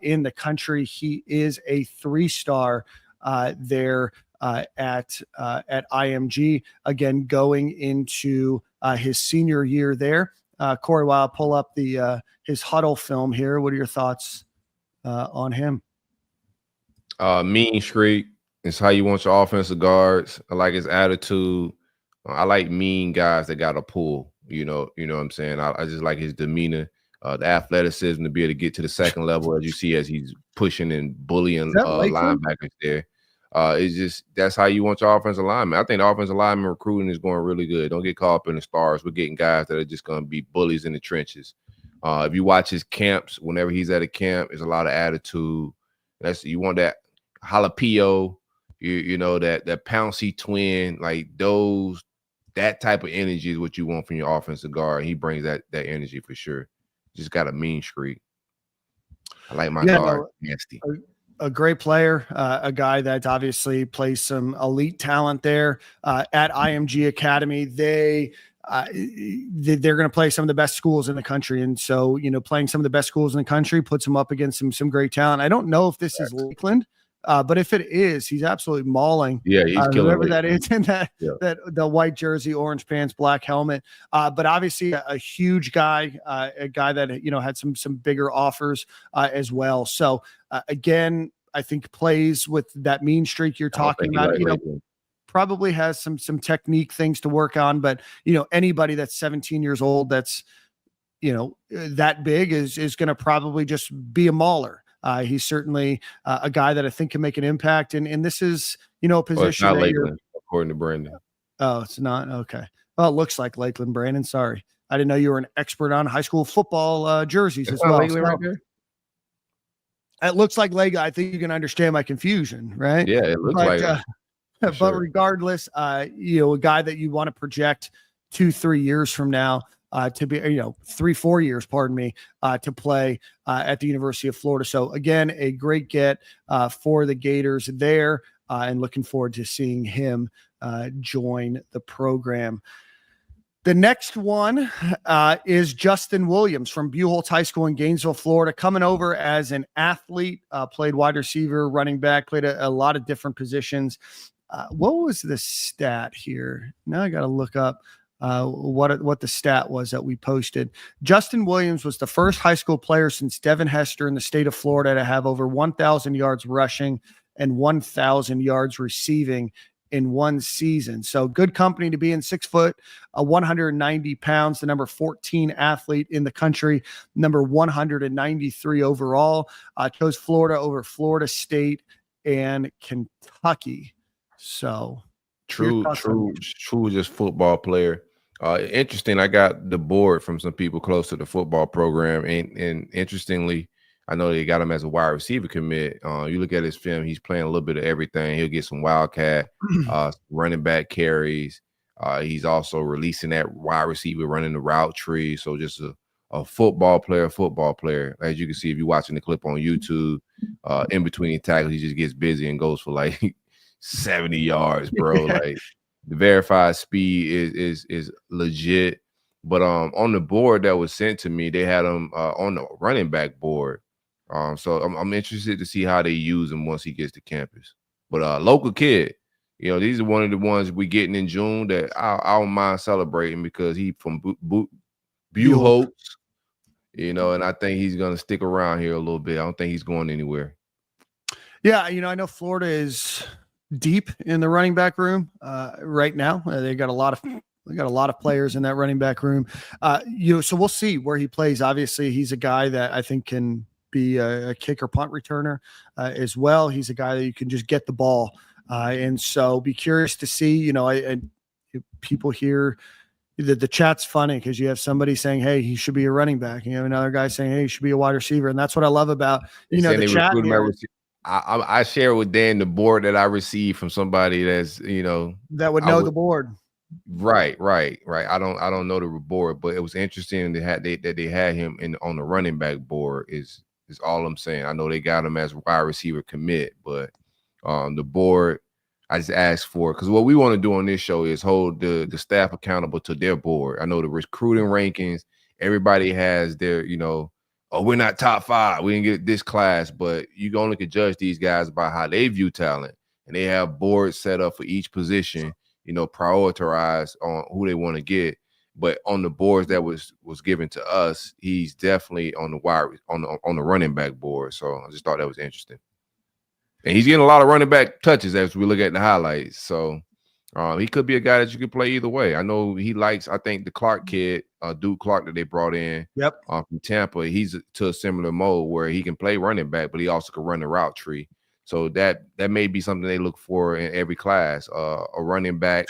in the country. He is a 3-star there at IMG, again going into his senior year there. Corey, while I pull up his huddle film here, what are your thoughts on him? Mean streak is how you want your offensive guards. I like his attitude. I like mean guys that got a pull. You know what I'm saying? I just like his demeanor, the athleticism to be able to get to the second level, as you see as he's pushing and bullying linebackers there. It's just that's how you want your offensive lineman. I think the offensive lineman recruiting is going really good. Don't get caught up in the stars. We're getting guys that are just going to be bullies in the trenches. If you watch his camps, whenever he's at a camp, there's a lot of attitude. You want that jalapeno, that pouncy twin, like that type of energy is what you want from your offensive guard. He brings that energy for sure. Just got a mean streak. I like my guard nasty. A great player, a guy that obviously plays some elite talent there at IMG Academy. They're going to play some of the best schools in the country. And so, playing some of the best schools in the country puts them up against some great talent. I don't know if this is Lakeland. But if it is, he's absolutely mauling. Yeah, he's killing whoever it. that is in that the white jersey, orange pants, black helmet. But obviously a huge guy, a guy that had some bigger offers as well. So again, I think plays with that mean streak you're talking about. Probably has some technique things to work on. But anybody that's 17 years old that's that big is going to probably just be a mauler. He's certainly a guy that I think can make an impact. And this is, a position it's not Lakeland, according to Brandon. Oh, it's not? Okay. Well, it looks like Lakeland, Brandon. Sorry. I didn't know you were an expert on high school football jerseys as well. Lakeland right there? It looks like Lakeland. I think you can understand my confusion, right? Yeah, it looks like but regardless, a guy that you want to project 2-3 years from now, to be, 3-4 years, pardon me, to play at the University of Florida. So again, a great get for the Gators there, and looking forward to seeing him join the program. The next one is Justin Williams from Buchholz High School in Gainesville, Florida, coming over as an athlete, played wide receiver, running back, played a lot of different positions. What was the stat here? Now I got to look up what the stat was that we posted. Justin Williams was the first high school player since Devin Hester in the state of Florida to have over 1,000 yards rushing and 1,000 yards receiving in one season. So good company to be in. 6 foot, 190 pounds, the number 14 athlete in the country, number 193 overall. Chose Florida over Florida State and Kentucky. So true, just football player. Interesting. I got the board from some people close to the football program, and interestingly, I know they got him as a wide receiver commit. You look at his film; he's playing a little bit of everything. He'll get some wildcat, running back carries. He's also releasing that wide receiver, running the route tree. So just a football player. As you can see if you're watching the clip on YouTube, in between tackles, he just gets busy and goes for like 70 yards, bro. Like the verified speed is legit. But on the board that was sent to me, they had him on the running back board. So I'm interested to see how they use him once he gets to campus. But local kid, these are one of the ones we getting in June that I don't mind celebrating because he from Buchholz, and I think he's gonna stick around here a little bit. I don't think he's going anywhere. Yeah, I know Florida is deep in the running back room right now. They got a lot of players in that running back room. So we'll see where he plays. Obviously, he's a guy that I think can be a kick or punt returner as well. He's a guy that you can just get the ball. And so be curious to see, people here, the chat's funny because you have somebody saying, hey, he should be a running back. Another guy saying, hey, he should be a wide receiver. And that's what I love about, the chat here. I share with Dan the board that I received from somebody that's, that would know the board. Right. I don't know the board, but it was interesting that they had him on the running back board is all I'm saying. I know they got him as wide receiver commit, but the board I just asked for, because what we want to do on this show is hold the staff accountable to their board. I know the recruiting rankings, everybody has their, we're not top 5. We didn't get this class, but you only could judge these guys by how they view talent. And they have boards set up for each position, prioritize on who they want to get. But on the boards that was given to us, he's definitely on the on the running back board. So I just thought that was interesting. And he's getting a lot of running back touches as we look at the highlights. So he could be a guy that you could play either way. I know he likes, I think the Clark kid, Duke Clark that they brought in from Tampa, he's to a similar mode where he can play running back, but he also can run the route tree. So that may be something they look for in every class, a running back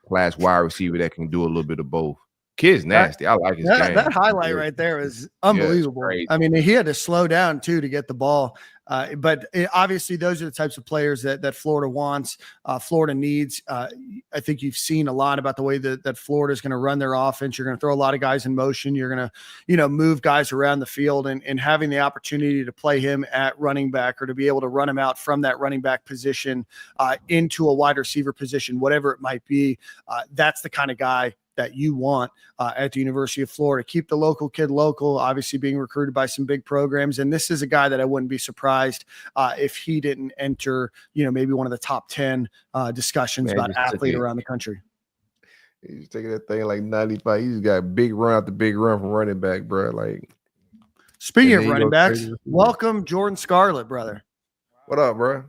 class wide receiver that can do a little bit of both. Kid's nasty. I like his game. That highlight right there is unbelievable. I mean, he had to slow down too to get the ball. But obviously, those are the types of players that Florida wants, Florida needs. I think you've seen a lot about the way that Florida is going to run their offense. You're going to throw a lot of guys in motion. You're going to, move guys around the field, and having the opportunity to play him at running back or to be able to run him out from that running back position into a wide receiver position, whatever it might be. That's the kind of guy that you want at the University of Florida. Keep the local kid local, obviously being recruited by some big programs. And this is a guy that I wouldn't be surprised if he didn't enter, maybe one of the top 10 discussions about athlete around the country. He's taking that thing like 95. He's got big run after big run from running back, bro. Like, speaking of running backs, welcome Jordan Scarlett, brother. What up, bro?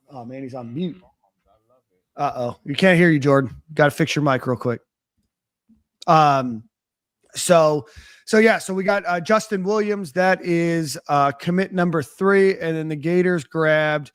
Oh man, he's on mute. You can't hear you, Jordan. Got to fix your mic real quick. So we got Justin Williams. That is commit number 3, and then the Gators grabbed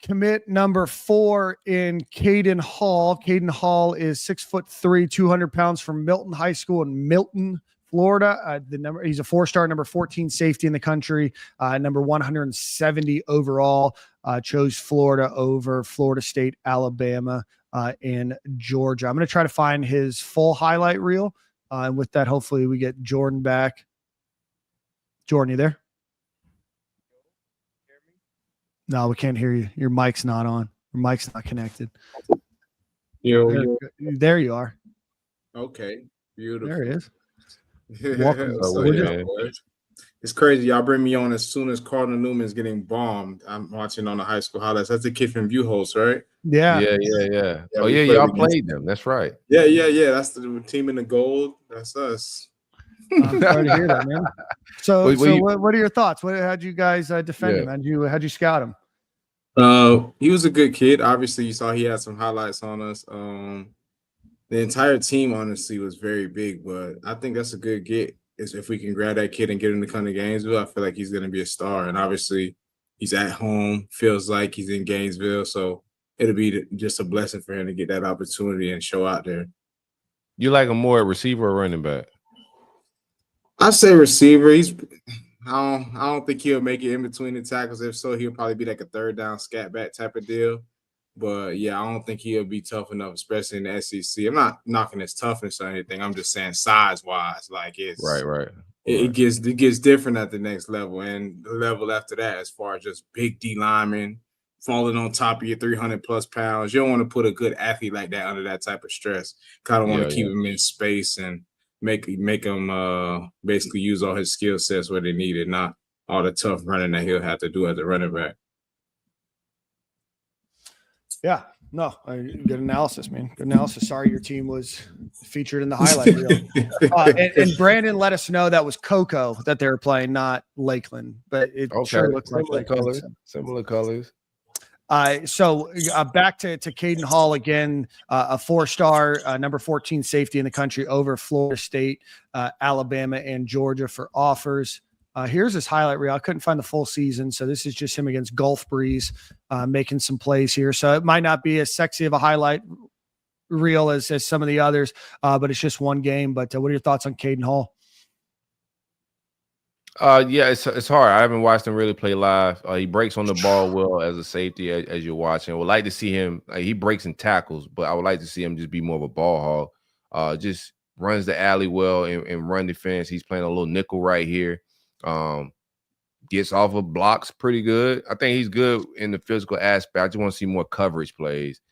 commit number 4 in Caden Hall. Caden Hall is 6'3", 200 pounds from Milton High School in Milton, Florida. He's a 4-star, number 14 safety in the country, number 170 overall. Chose Florida over Florida State, Alabama, and Georgia. I'm going to try to find his full highlight reel. And with that, hopefully we get Jordan back. Jordan, you there? No, we can't hear you. Your mic's not on. Your mic's not connected. There you are. Okay. Beautiful. There it is. Welcome. It's crazy. Y'all bring me on as soon as Carlin Newman's getting bombed. I'm watching on the high school highlights. That's the kid from Buchholz, right? Yeah. Oh, yeah, y'all played them. That's right. Yeah. That's the team in the gold. That's us. I'm sorry to hear that, man. So what are your thoughts? How'd you guys defend him? How'd you scout him? He was a good kid. Obviously, you saw he had some highlights on us. The entire team, honestly, was very big, but I think that's a good get. Is if we can grab that kid and get him to come to Gainesville, I feel like he's going to be a star. And obviously, he's at home, feels like he's in Gainesville, so it'll be just a blessing for him to get that opportunity and show out there. You like him more a receiver or running back? I say receiver. I don't think he'll make it in between the tackles. If so, he'll probably be like a third down scat back type of deal. But yeah, I don't think he'll be tough enough, especially in the SEC. I'm not knocking his toughness or anything. I'm just saying size wise, like it's right. It gets different at the next level, and the level after that, as far as just big D linemen falling on top of your 300+ pounds. You don't want to put a good athlete like that under that type of stress. Kind of want to keep him in space and make him basically use all his skill sets where they need it, not all the tough running that he'll have to do as a running back. Yeah, no, good analysis, man. Good analysis. Sorry your team was featured in the highlight reel. And Brandon let us know that was Cocoa that they were playing, not Lakeland, but it sure looked like Lakeland. Similar colors. So back to Caden Hall again, a 4-star, number 14 safety in the country over Florida State, Alabama, and Georgia for offers. Here's his highlight reel. I couldn't find the full season, so this is just him against Gulf Breeze, making some plays here. So it might not be as sexy of a highlight reel as some of the others, but it's just one game. But what are your thoughts on Caden Hall? Yeah, it's hard. I haven't watched him really play live. He breaks on the ball well as a safety, as you're watching. I would like to see him. He breaks and tackles, but I would like to see him just be more of a ball hog. Just runs the alley well and run defense. He's playing a little nickel right here. Gets off of blocks pretty good. I think he's good in the physical aspect. I just want to see more coverage plays.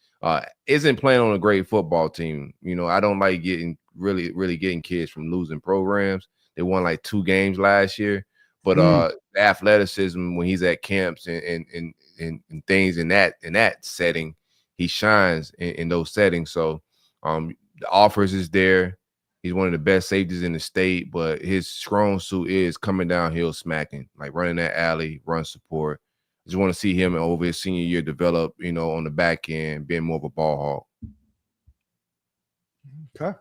Isn't playing on a great football team. I don't like getting getting kids from losing programs. They won like 2 games last year, but the athleticism when he's at camps and things in that setting, he shines in those settings. So the offers is there. He's one of the best safeties in the state, but his strong suit is coming downhill, smacking, like running that alley, run support. I just want to see him over his senior year develop, on the back end, being more of a ball hog. Okay.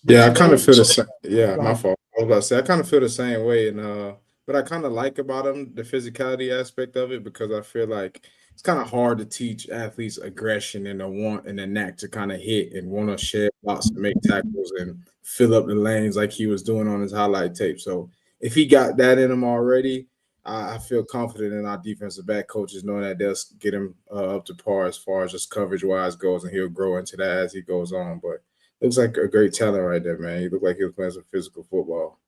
Yeah, I kind of feel the same. Yeah, my fault. I was about to say I kind of feel the same way, and but I kind of like about him the physicality aspect of it, because I feel like it's kind of hard to teach athletes aggression and a want and a knack to kind of hit and want to shed blocks and make tackles and fill up the lanes like he was doing on his highlight tape. So if he got that in him already, I feel confident in our defensive back coaches knowing that they'll get him up to par as far as just coverage wise goes, and he'll grow into that as he goes on. But looks like a great talent right there, man. He looked like he was playing some physical football.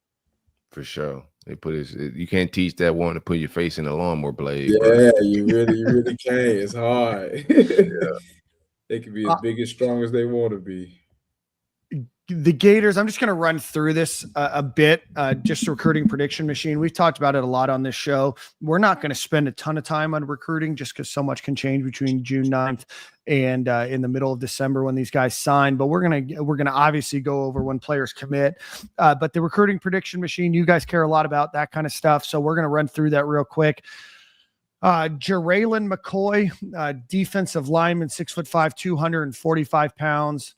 For sure. You can't teach that one to put your face in a lawnmower blade. Yeah, you really can't. It's hard. They can be as big and strong as they want to be. The Gators, I'm just going to run through this a bit, just recruiting prediction machine. We've talked about it a lot on this show. We're not going to spend a ton of time on recruiting just because so much can change between June 9th and in the middle of December when these guys sign. But we're gonna obviously go over when players commit. But the recruiting prediction machine, you guys care a lot about that kind of stuff. So we're going to run through that real quick. Jaraylin McCoy, defensive lineman, 6'5", 245 pounds.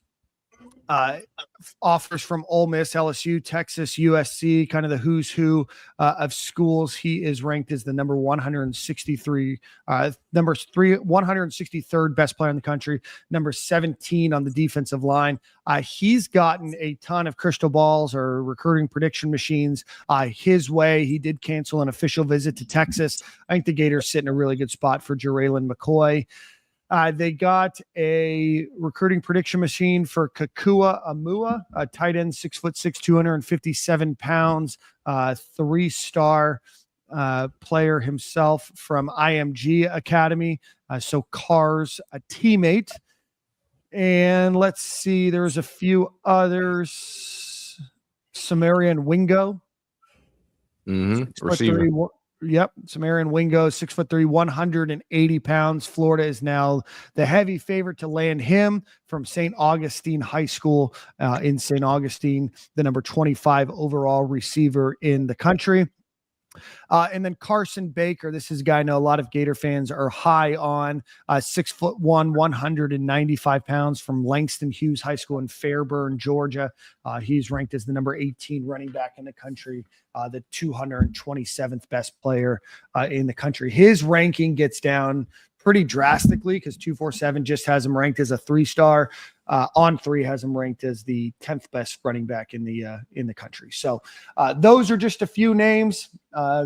Offers from Ole Miss, LSU, Texas, USC, kind of the who's who of schools. He is ranked as the number 163rd best player in the country, number 17 on the defensive line. He's gotten a ton of crystal balls or recruiting prediction machines his way. He did cancel an official visit to Texas. I think the Gators sit in a really good spot for Jaraylin McCoy. They got a recruiting prediction machine for Kakua Amua, a tight end, 6'6", 257 pounds, 3-star player himself from IMG Academy. So Carr's a teammate. And let's see, there's a few others. Samarian Wingo. Receiver. Yep. Samarian Wingo, 6'3", 180 pounds. Florida is now the heavy favorite to land him from St. Augustine High School in St. Augustine, the number 25 overall receiver in the country. And then Carson Baker, this is a guy I know a lot of Gator fans are high on, 6'1", 195 pounds from Langston Hughes High School in Fairburn, Georgia. He's ranked as the number 18 running back in the country, the 227th best player in the country. His ranking gets down pretty drastically because 247 just has him ranked as a 3-star. On3 has him ranked as the 10th best running back in the country. So those are just a few names.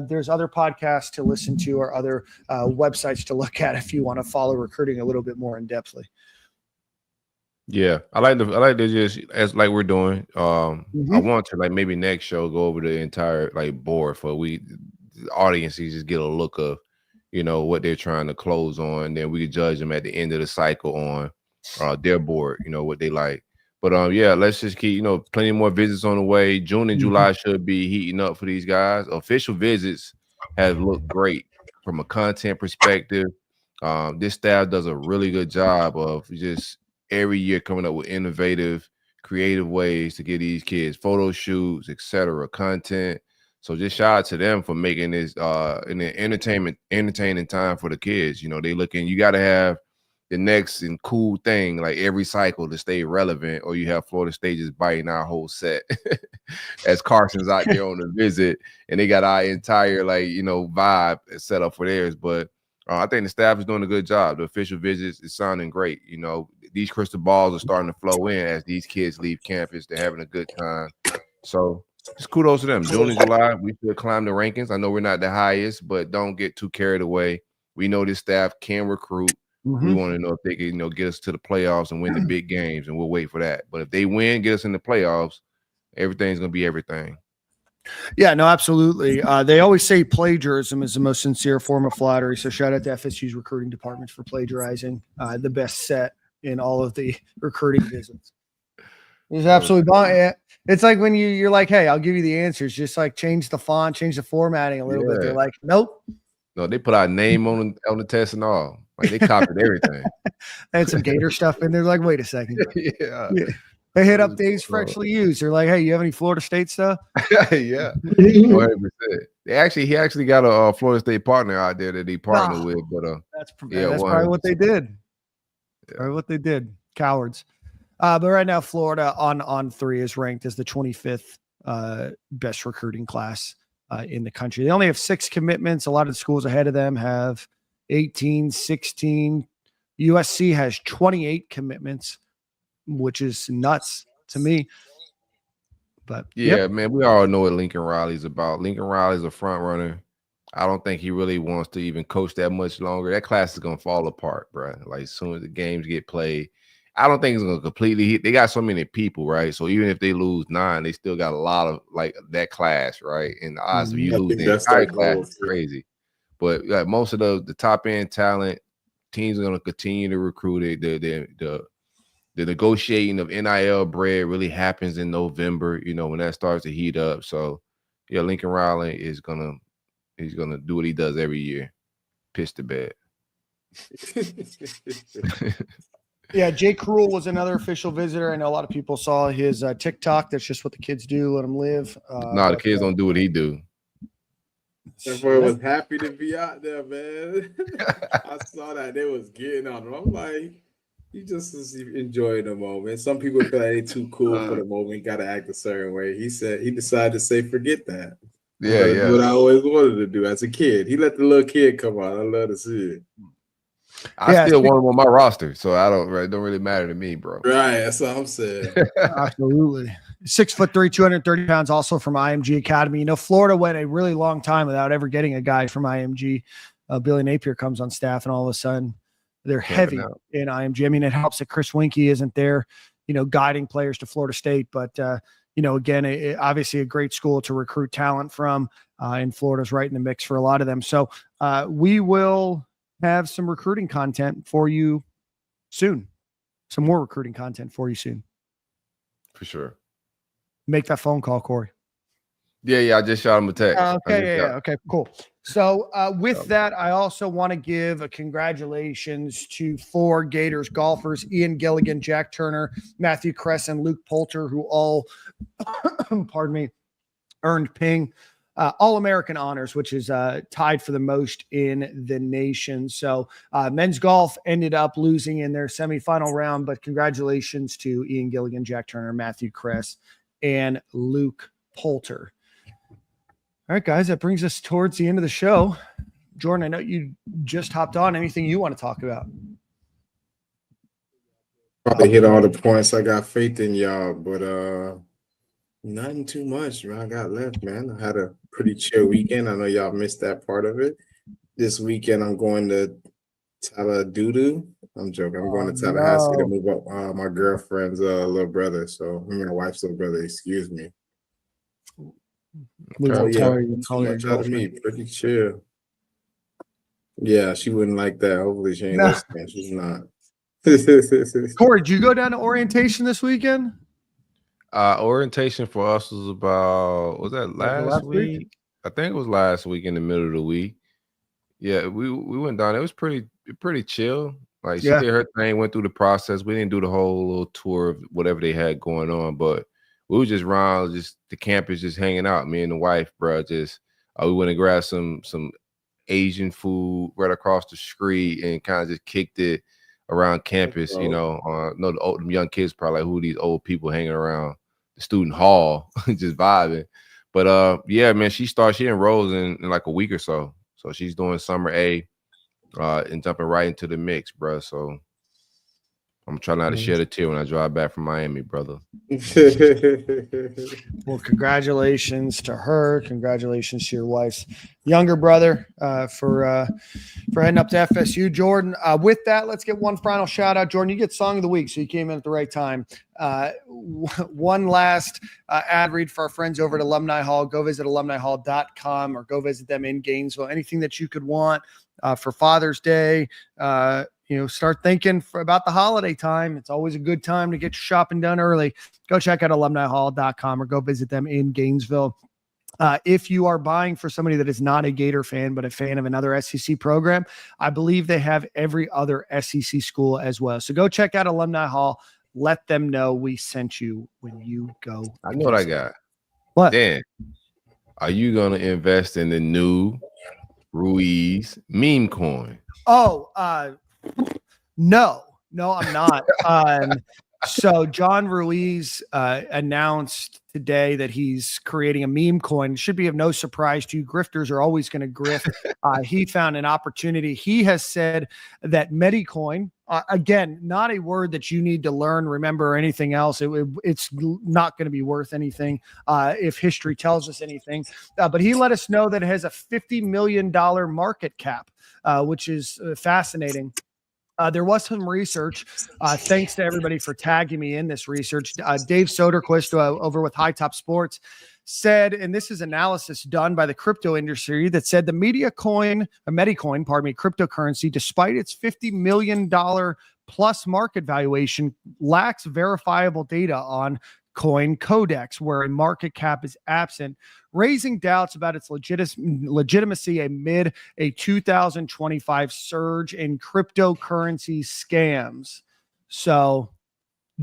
There's other podcasts to listen to or other websites to look at if you want to follow recruiting a little bit more in depthly. Yeah, I like to just, as like we're doing. I want to like maybe next show go over the entire like board for the audience to just get a look of, you know, what they're trying to close on, and then we can judge them at the end of the cycle on their board, you know, what they like. But yeah, let's just keep, you know, plenty more visits on the way. June and July should be heating up for these guys. Official visits have looked great from a content perspective. This staff does a really good job of just every year coming up with innovative, creative ways to get these kids photo shoots, etc., content. So just shout out to them for making this an entertaining time for the kids. You know, they looking, you got to have the next and cool thing like every cycle to stay relevant, or you have Florida State just biting our whole set as Carson's out there on the visit, and they got our entire like, you know, vibe set up for theirs. But I think the staff is doing a good job. The official visits is sounding great. You know, these crystal balls are starting to flow in as these kids leave campus. They're having a good time. So just kudos to them. June and July, we should climb the rankings. I know we're not the highest, but don't get too carried away. We know this staff can recruit. We want to know if they can, you know, get us to the playoffs and win the big games, and we'll wait for that. But if they win, get us in the playoffs, everything's going to be everything. Yeah, no, absolutely. They always say plagiarism is the most sincere form of flattery. So shout out to FSU's recruiting department for plagiarizing the best set in all of the recruiting visits. It's absolutely bomb. It's like when you're like, hey, I'll give you the answers. Just like change the font, change the formatting a little bit. They're like, nope. No, they put our name on the test and all. Like they copied everything. They had some Gator stuff in there. Like, wait a second. Yeah. They hit up days freshly used. They're like, hey, you have any Florida State stuff? Yeah. 100%. He actually got a Florida State partner out there that he partnered with. But that's probably what they did. Probably what they did. Cowards. But right now, Florida on 3 is ranked as the 25th best recruiting class in the country. They only have 6 commitments. A lot of the schools ahead of them have 18, 16. USC has 28 commitments, which is nuts to me. But yeah, man, we all know what Lincoln Riley's about. Lincoln Riley's a front runner. I don't think he really wants to even coach that much longer. That class is gonna fall apart, bro. Like as soon as the games get played, I don't think it's gonna completely hit. They got so many people, right? So even if they lose 9, they still got a lot of like that class, right? And the odds of you losing the entire class is crazy. But most of the top end talent, teams are going to continue to recruit it. The negotiating of NIL bread really happens in November, when that starts to heat up. So, yeah, Lincoln Riley he's gonna do what he does every year, piss the bed. Yeah, Jay Cruel was another official visitor. I know a lot of people saw his TikTok. That's just what the kids do. Let them live. The kids don't do what he do. That boy was happy to be out there, man. I saw that they was getting on him. I'm like, he just is enjoying the moment. Some people feel like they too cool for the moment, got to act a certain way. He said he decided to say, forget that. Yeah. What I always wanted to do as a kid. He let the little kid come out. I love to see it. I still want him on my roster, so it don't really matter to me, bro. Right, that's what I'm saying. Absolutely. 6'3", 230 pounds, also from IMG Academy. Florida went a really long time without ever getting a guy from IMG. Billy Napier comes on staff, and all of a sudden they're heavy in IMG. I mean, it helps that Chris Winkie isn't there, guiding players to Florida State. But, again, obviously a great school to recruit talent from, and Florida's right in the mix for a lot of them. So we will have some recruiting content for you soon. Some more recruiting content for you soon. For sure. Make that phone call, Corey. Yeah, I just shot him a text. Okay, cool. So with that, I also want to give a congratulations to 4 Gators golfers, Ian Gilligan, Jack Turner, Matthew Kress, and Luke Poulter, who all, earned Ping All-American honors, which is tied for the most in the nation. So men's golf ended up losing in their semifinal round, but congratulations to Ian Gilligan, Jack Turner, Matthew Kress, and Luke Poulter. All right, guys, that brings us towards the end of the show. Jordan, I know you just hopped on. Anything you want to talk about? Probably hit all the points. I got faith in y'all, but nothing too much, man. I got left, man. I had a pretty chill weekend. I know y'all missed that part of it. This weekend, I'm going to Tallahassee. I'm joking. I'm going to Tallahassee to move up my girlfriend's little brother. So, my wife's little brother, excuse me. Pretty chill. Yeah, she wouldn't like that. Hopefully, she ain't listening. She's not. Corey, did you go down to orientation this weekend? Orientation for us was that last week? I think it was last week in the middle of the week. Yeah, we went down. It was pretty chill. Like she did her thing, went through the process. We didn't do the whole little tour of whatever they had going on, but we were just around the campus, just hanging out. Me and the wife, bro, we went and grabbed some Asian food right across the street and kind of just kicked it around campus. The young kids probably like, who are these old people hanging around the student hall, just vibing. But man, she enrolls in like a week or so. So she's doing summer A and jumping right into the mix, bro. So I'm trying not to shed a tear when I drive back from Miami, brother. Well, congratulations to her. Congratulations to your wife's younger brother for heading up to FSU. Jordan, with that, let's get one final shout out. Jordan, you get Song of the Week, so you came in at the right time. One last ad read for our friends over at Alumni Hall. Go visit alumnihall.com or go visit them in Gainesville. Anything that you could want for Father's Day, start thinking about the holiday time. It's always a good time to get your shopping done early. Go check out alumnihall.com or go visit them in Gainesville. If you are buying for somebody that is not a Gator fan, but a fan of another SEC program, I believe they have every other SEC school as well. So go check out Alumni Hall. Let them know we sent you when you go. I know what I got. What? Dan, are you going to invest in the new Ruiz meme coin? No, I'm not. So John Ruiz announced today that he's creating a meme coin. It should be of no surprise to you. Grifters are always going to grift. He found an opportunity. He has said that Medicoin, again, not a word that you need to learn, remember, or anything else. It's not going to be worth anything if history tells us anything. But he let us know that it has a $50 million market cap, which is fascinating. There was some research. Thanks to everybody for tagging me in this research. Dave Soderquist over with High Top Sports said, and this is analysis done by the crypto industry that said the Metacoin, cryptocurrency, despite its $50 million plus market valuation, lacks verifiable data on Coin Codex, where a market cap is absent, raising doubts about its legitimacy amid a 2025 surge in cryptocurrency scams. So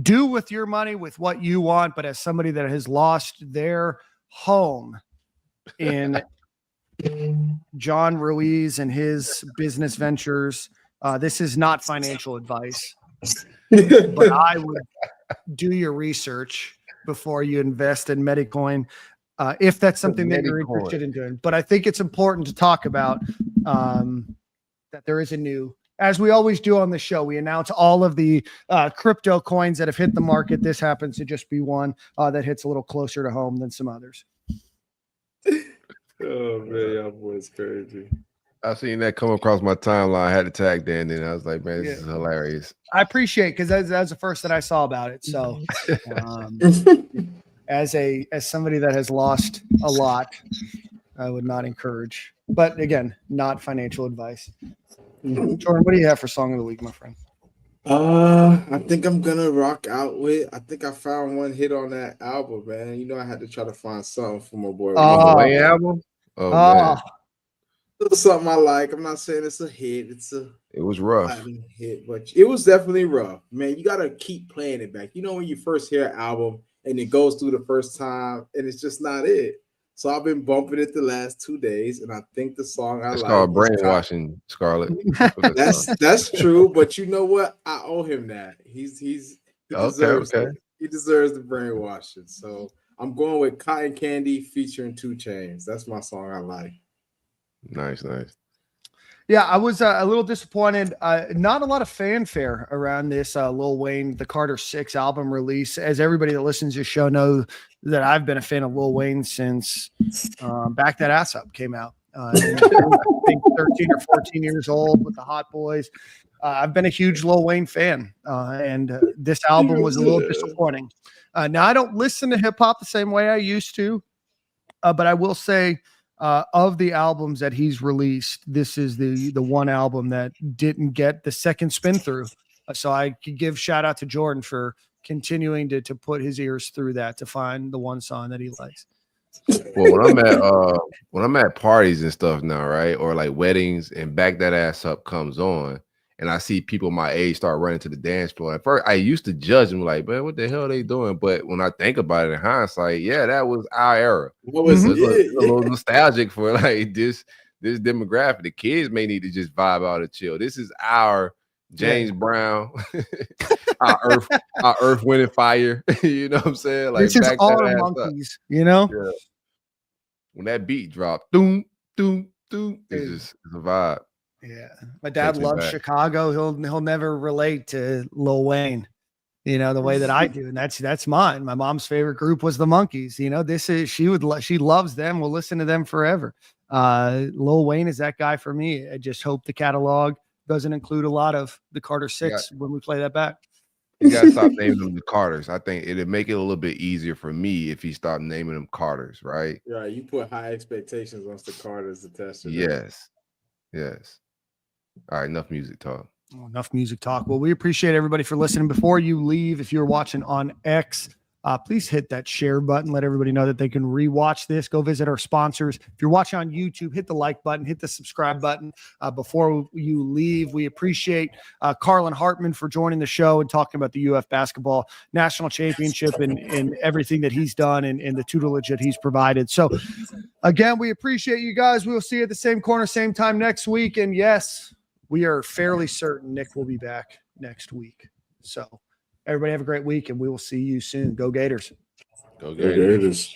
do with your money with what you want, but as somebody that has lost their home in John Ruiz and his business ventures, this is not financial advice, but I would do your research before you invest in Metacoin, if that's something that you're interested in doing. But I think it's important to talk about that there is a new, as we always do on the show, we announce all of the crypto coins that have hit the market. This happens to just be one that hits a little closer to home than some others. Oh man, y'all boys crazy. I seen that come across my timeline. I had to tag Dan, and I was like, man, this is hilarious. I appreciate, because that's the first that I saw about it. So as somebody that has lost a lot, I would not encourage, but again, not financial advice. Jordan, what do you have for song of the week, my friend? I think I'm gonna rock out with. I think I found one hit on that album, man. You know, I had to try to find something for my boy. The Wayne album. Oh man. Something I like. I'm not saying it's a hit. It was rough. Hit, but it was definitely rough, man. You gotta keep playing it back. You know, when you first hear an album and it goes through the first time and it's just not it. So I've been bumping it the last 2 days, and I think the song I like. It's called brainwashing, Scarlett. That's true, but you know what? I owe him that. He deserves it. He deserves the brainwashing. So I'm going with Cotton Candy featuring 2 Chainz. That's my song I like. Nice. Yeah, I was a little disappointed. Not a lot of fanfare around this Lil Wayne, the Carter 6 album release. As everybody that listens to the show know that I've been a fan of Lil Wayne since Back That Ass Up came out. I think 13 or 14 years old with the Hot Boys. I've been a huge Lil Wayne fan, and this album was a little disappointing. Now, I don't listen to hip hop the same way I used to, but I will say, of the albums that he's released, this is the one album that didn't get the second spin through. So I could give shout out to Jordan for continuing to put his ears through that to find the one song that he likes. Well, when I'm at parties and stuff now, right, or like weddings, and Back That Ass Up comes on, and I see people my age start running to the dance floor. At first, I used to judge them like, man, what the hell are they doing? But when I think about it in hindsight, yeah, that was our era. What was a little nostalgic for like this demographic. The kids may need to just vibe out and chill. This is our James Brown, our Earth, Wind, and Fire. You know what I'm saying? Like, this is all our monkeys, you know? Yeah. When that beat dropped, doom, doom, doom, it's a vibe. Yeah, my dad loves Chicago. He'll never relate to Lil Wayne, you know, the way that I do, and that's mine. My mom's favorite group was the Monkees. You know, she loves them. We'll listen to them forever. Lil Wayne is that guy for me. I just hope the catalog doesn't include a lot of the Carter 6 when we play that back. You gotta stop naming them the Carters. I think it'd make it a little bit easier for me if he stopped naming them Carters, right? Yeah, you put high expectations on the Carters attached to them. Yes. All right, enough music talk. Enough music talk. Well, we appreciate everybody for listening. Before you leave, if you're watching on X, please hit that share button. Let everybody know that they can rewatch this. Go visit our sponsors. If you're watching on YouTube, hit the like button, hit the subscribe button before you leave. We appreciate Carlin Hartman for joining the show and talking about the UF basketball national championship and everything that he's done and the tutelage that he's provided. So, again, we appreciate you guys. We'll see you at the same corner, same time next week. And yes, we are fairly certain Nick will be back next week. So everybody have a great week, and we will see you soon. Go Gators. Go Gators.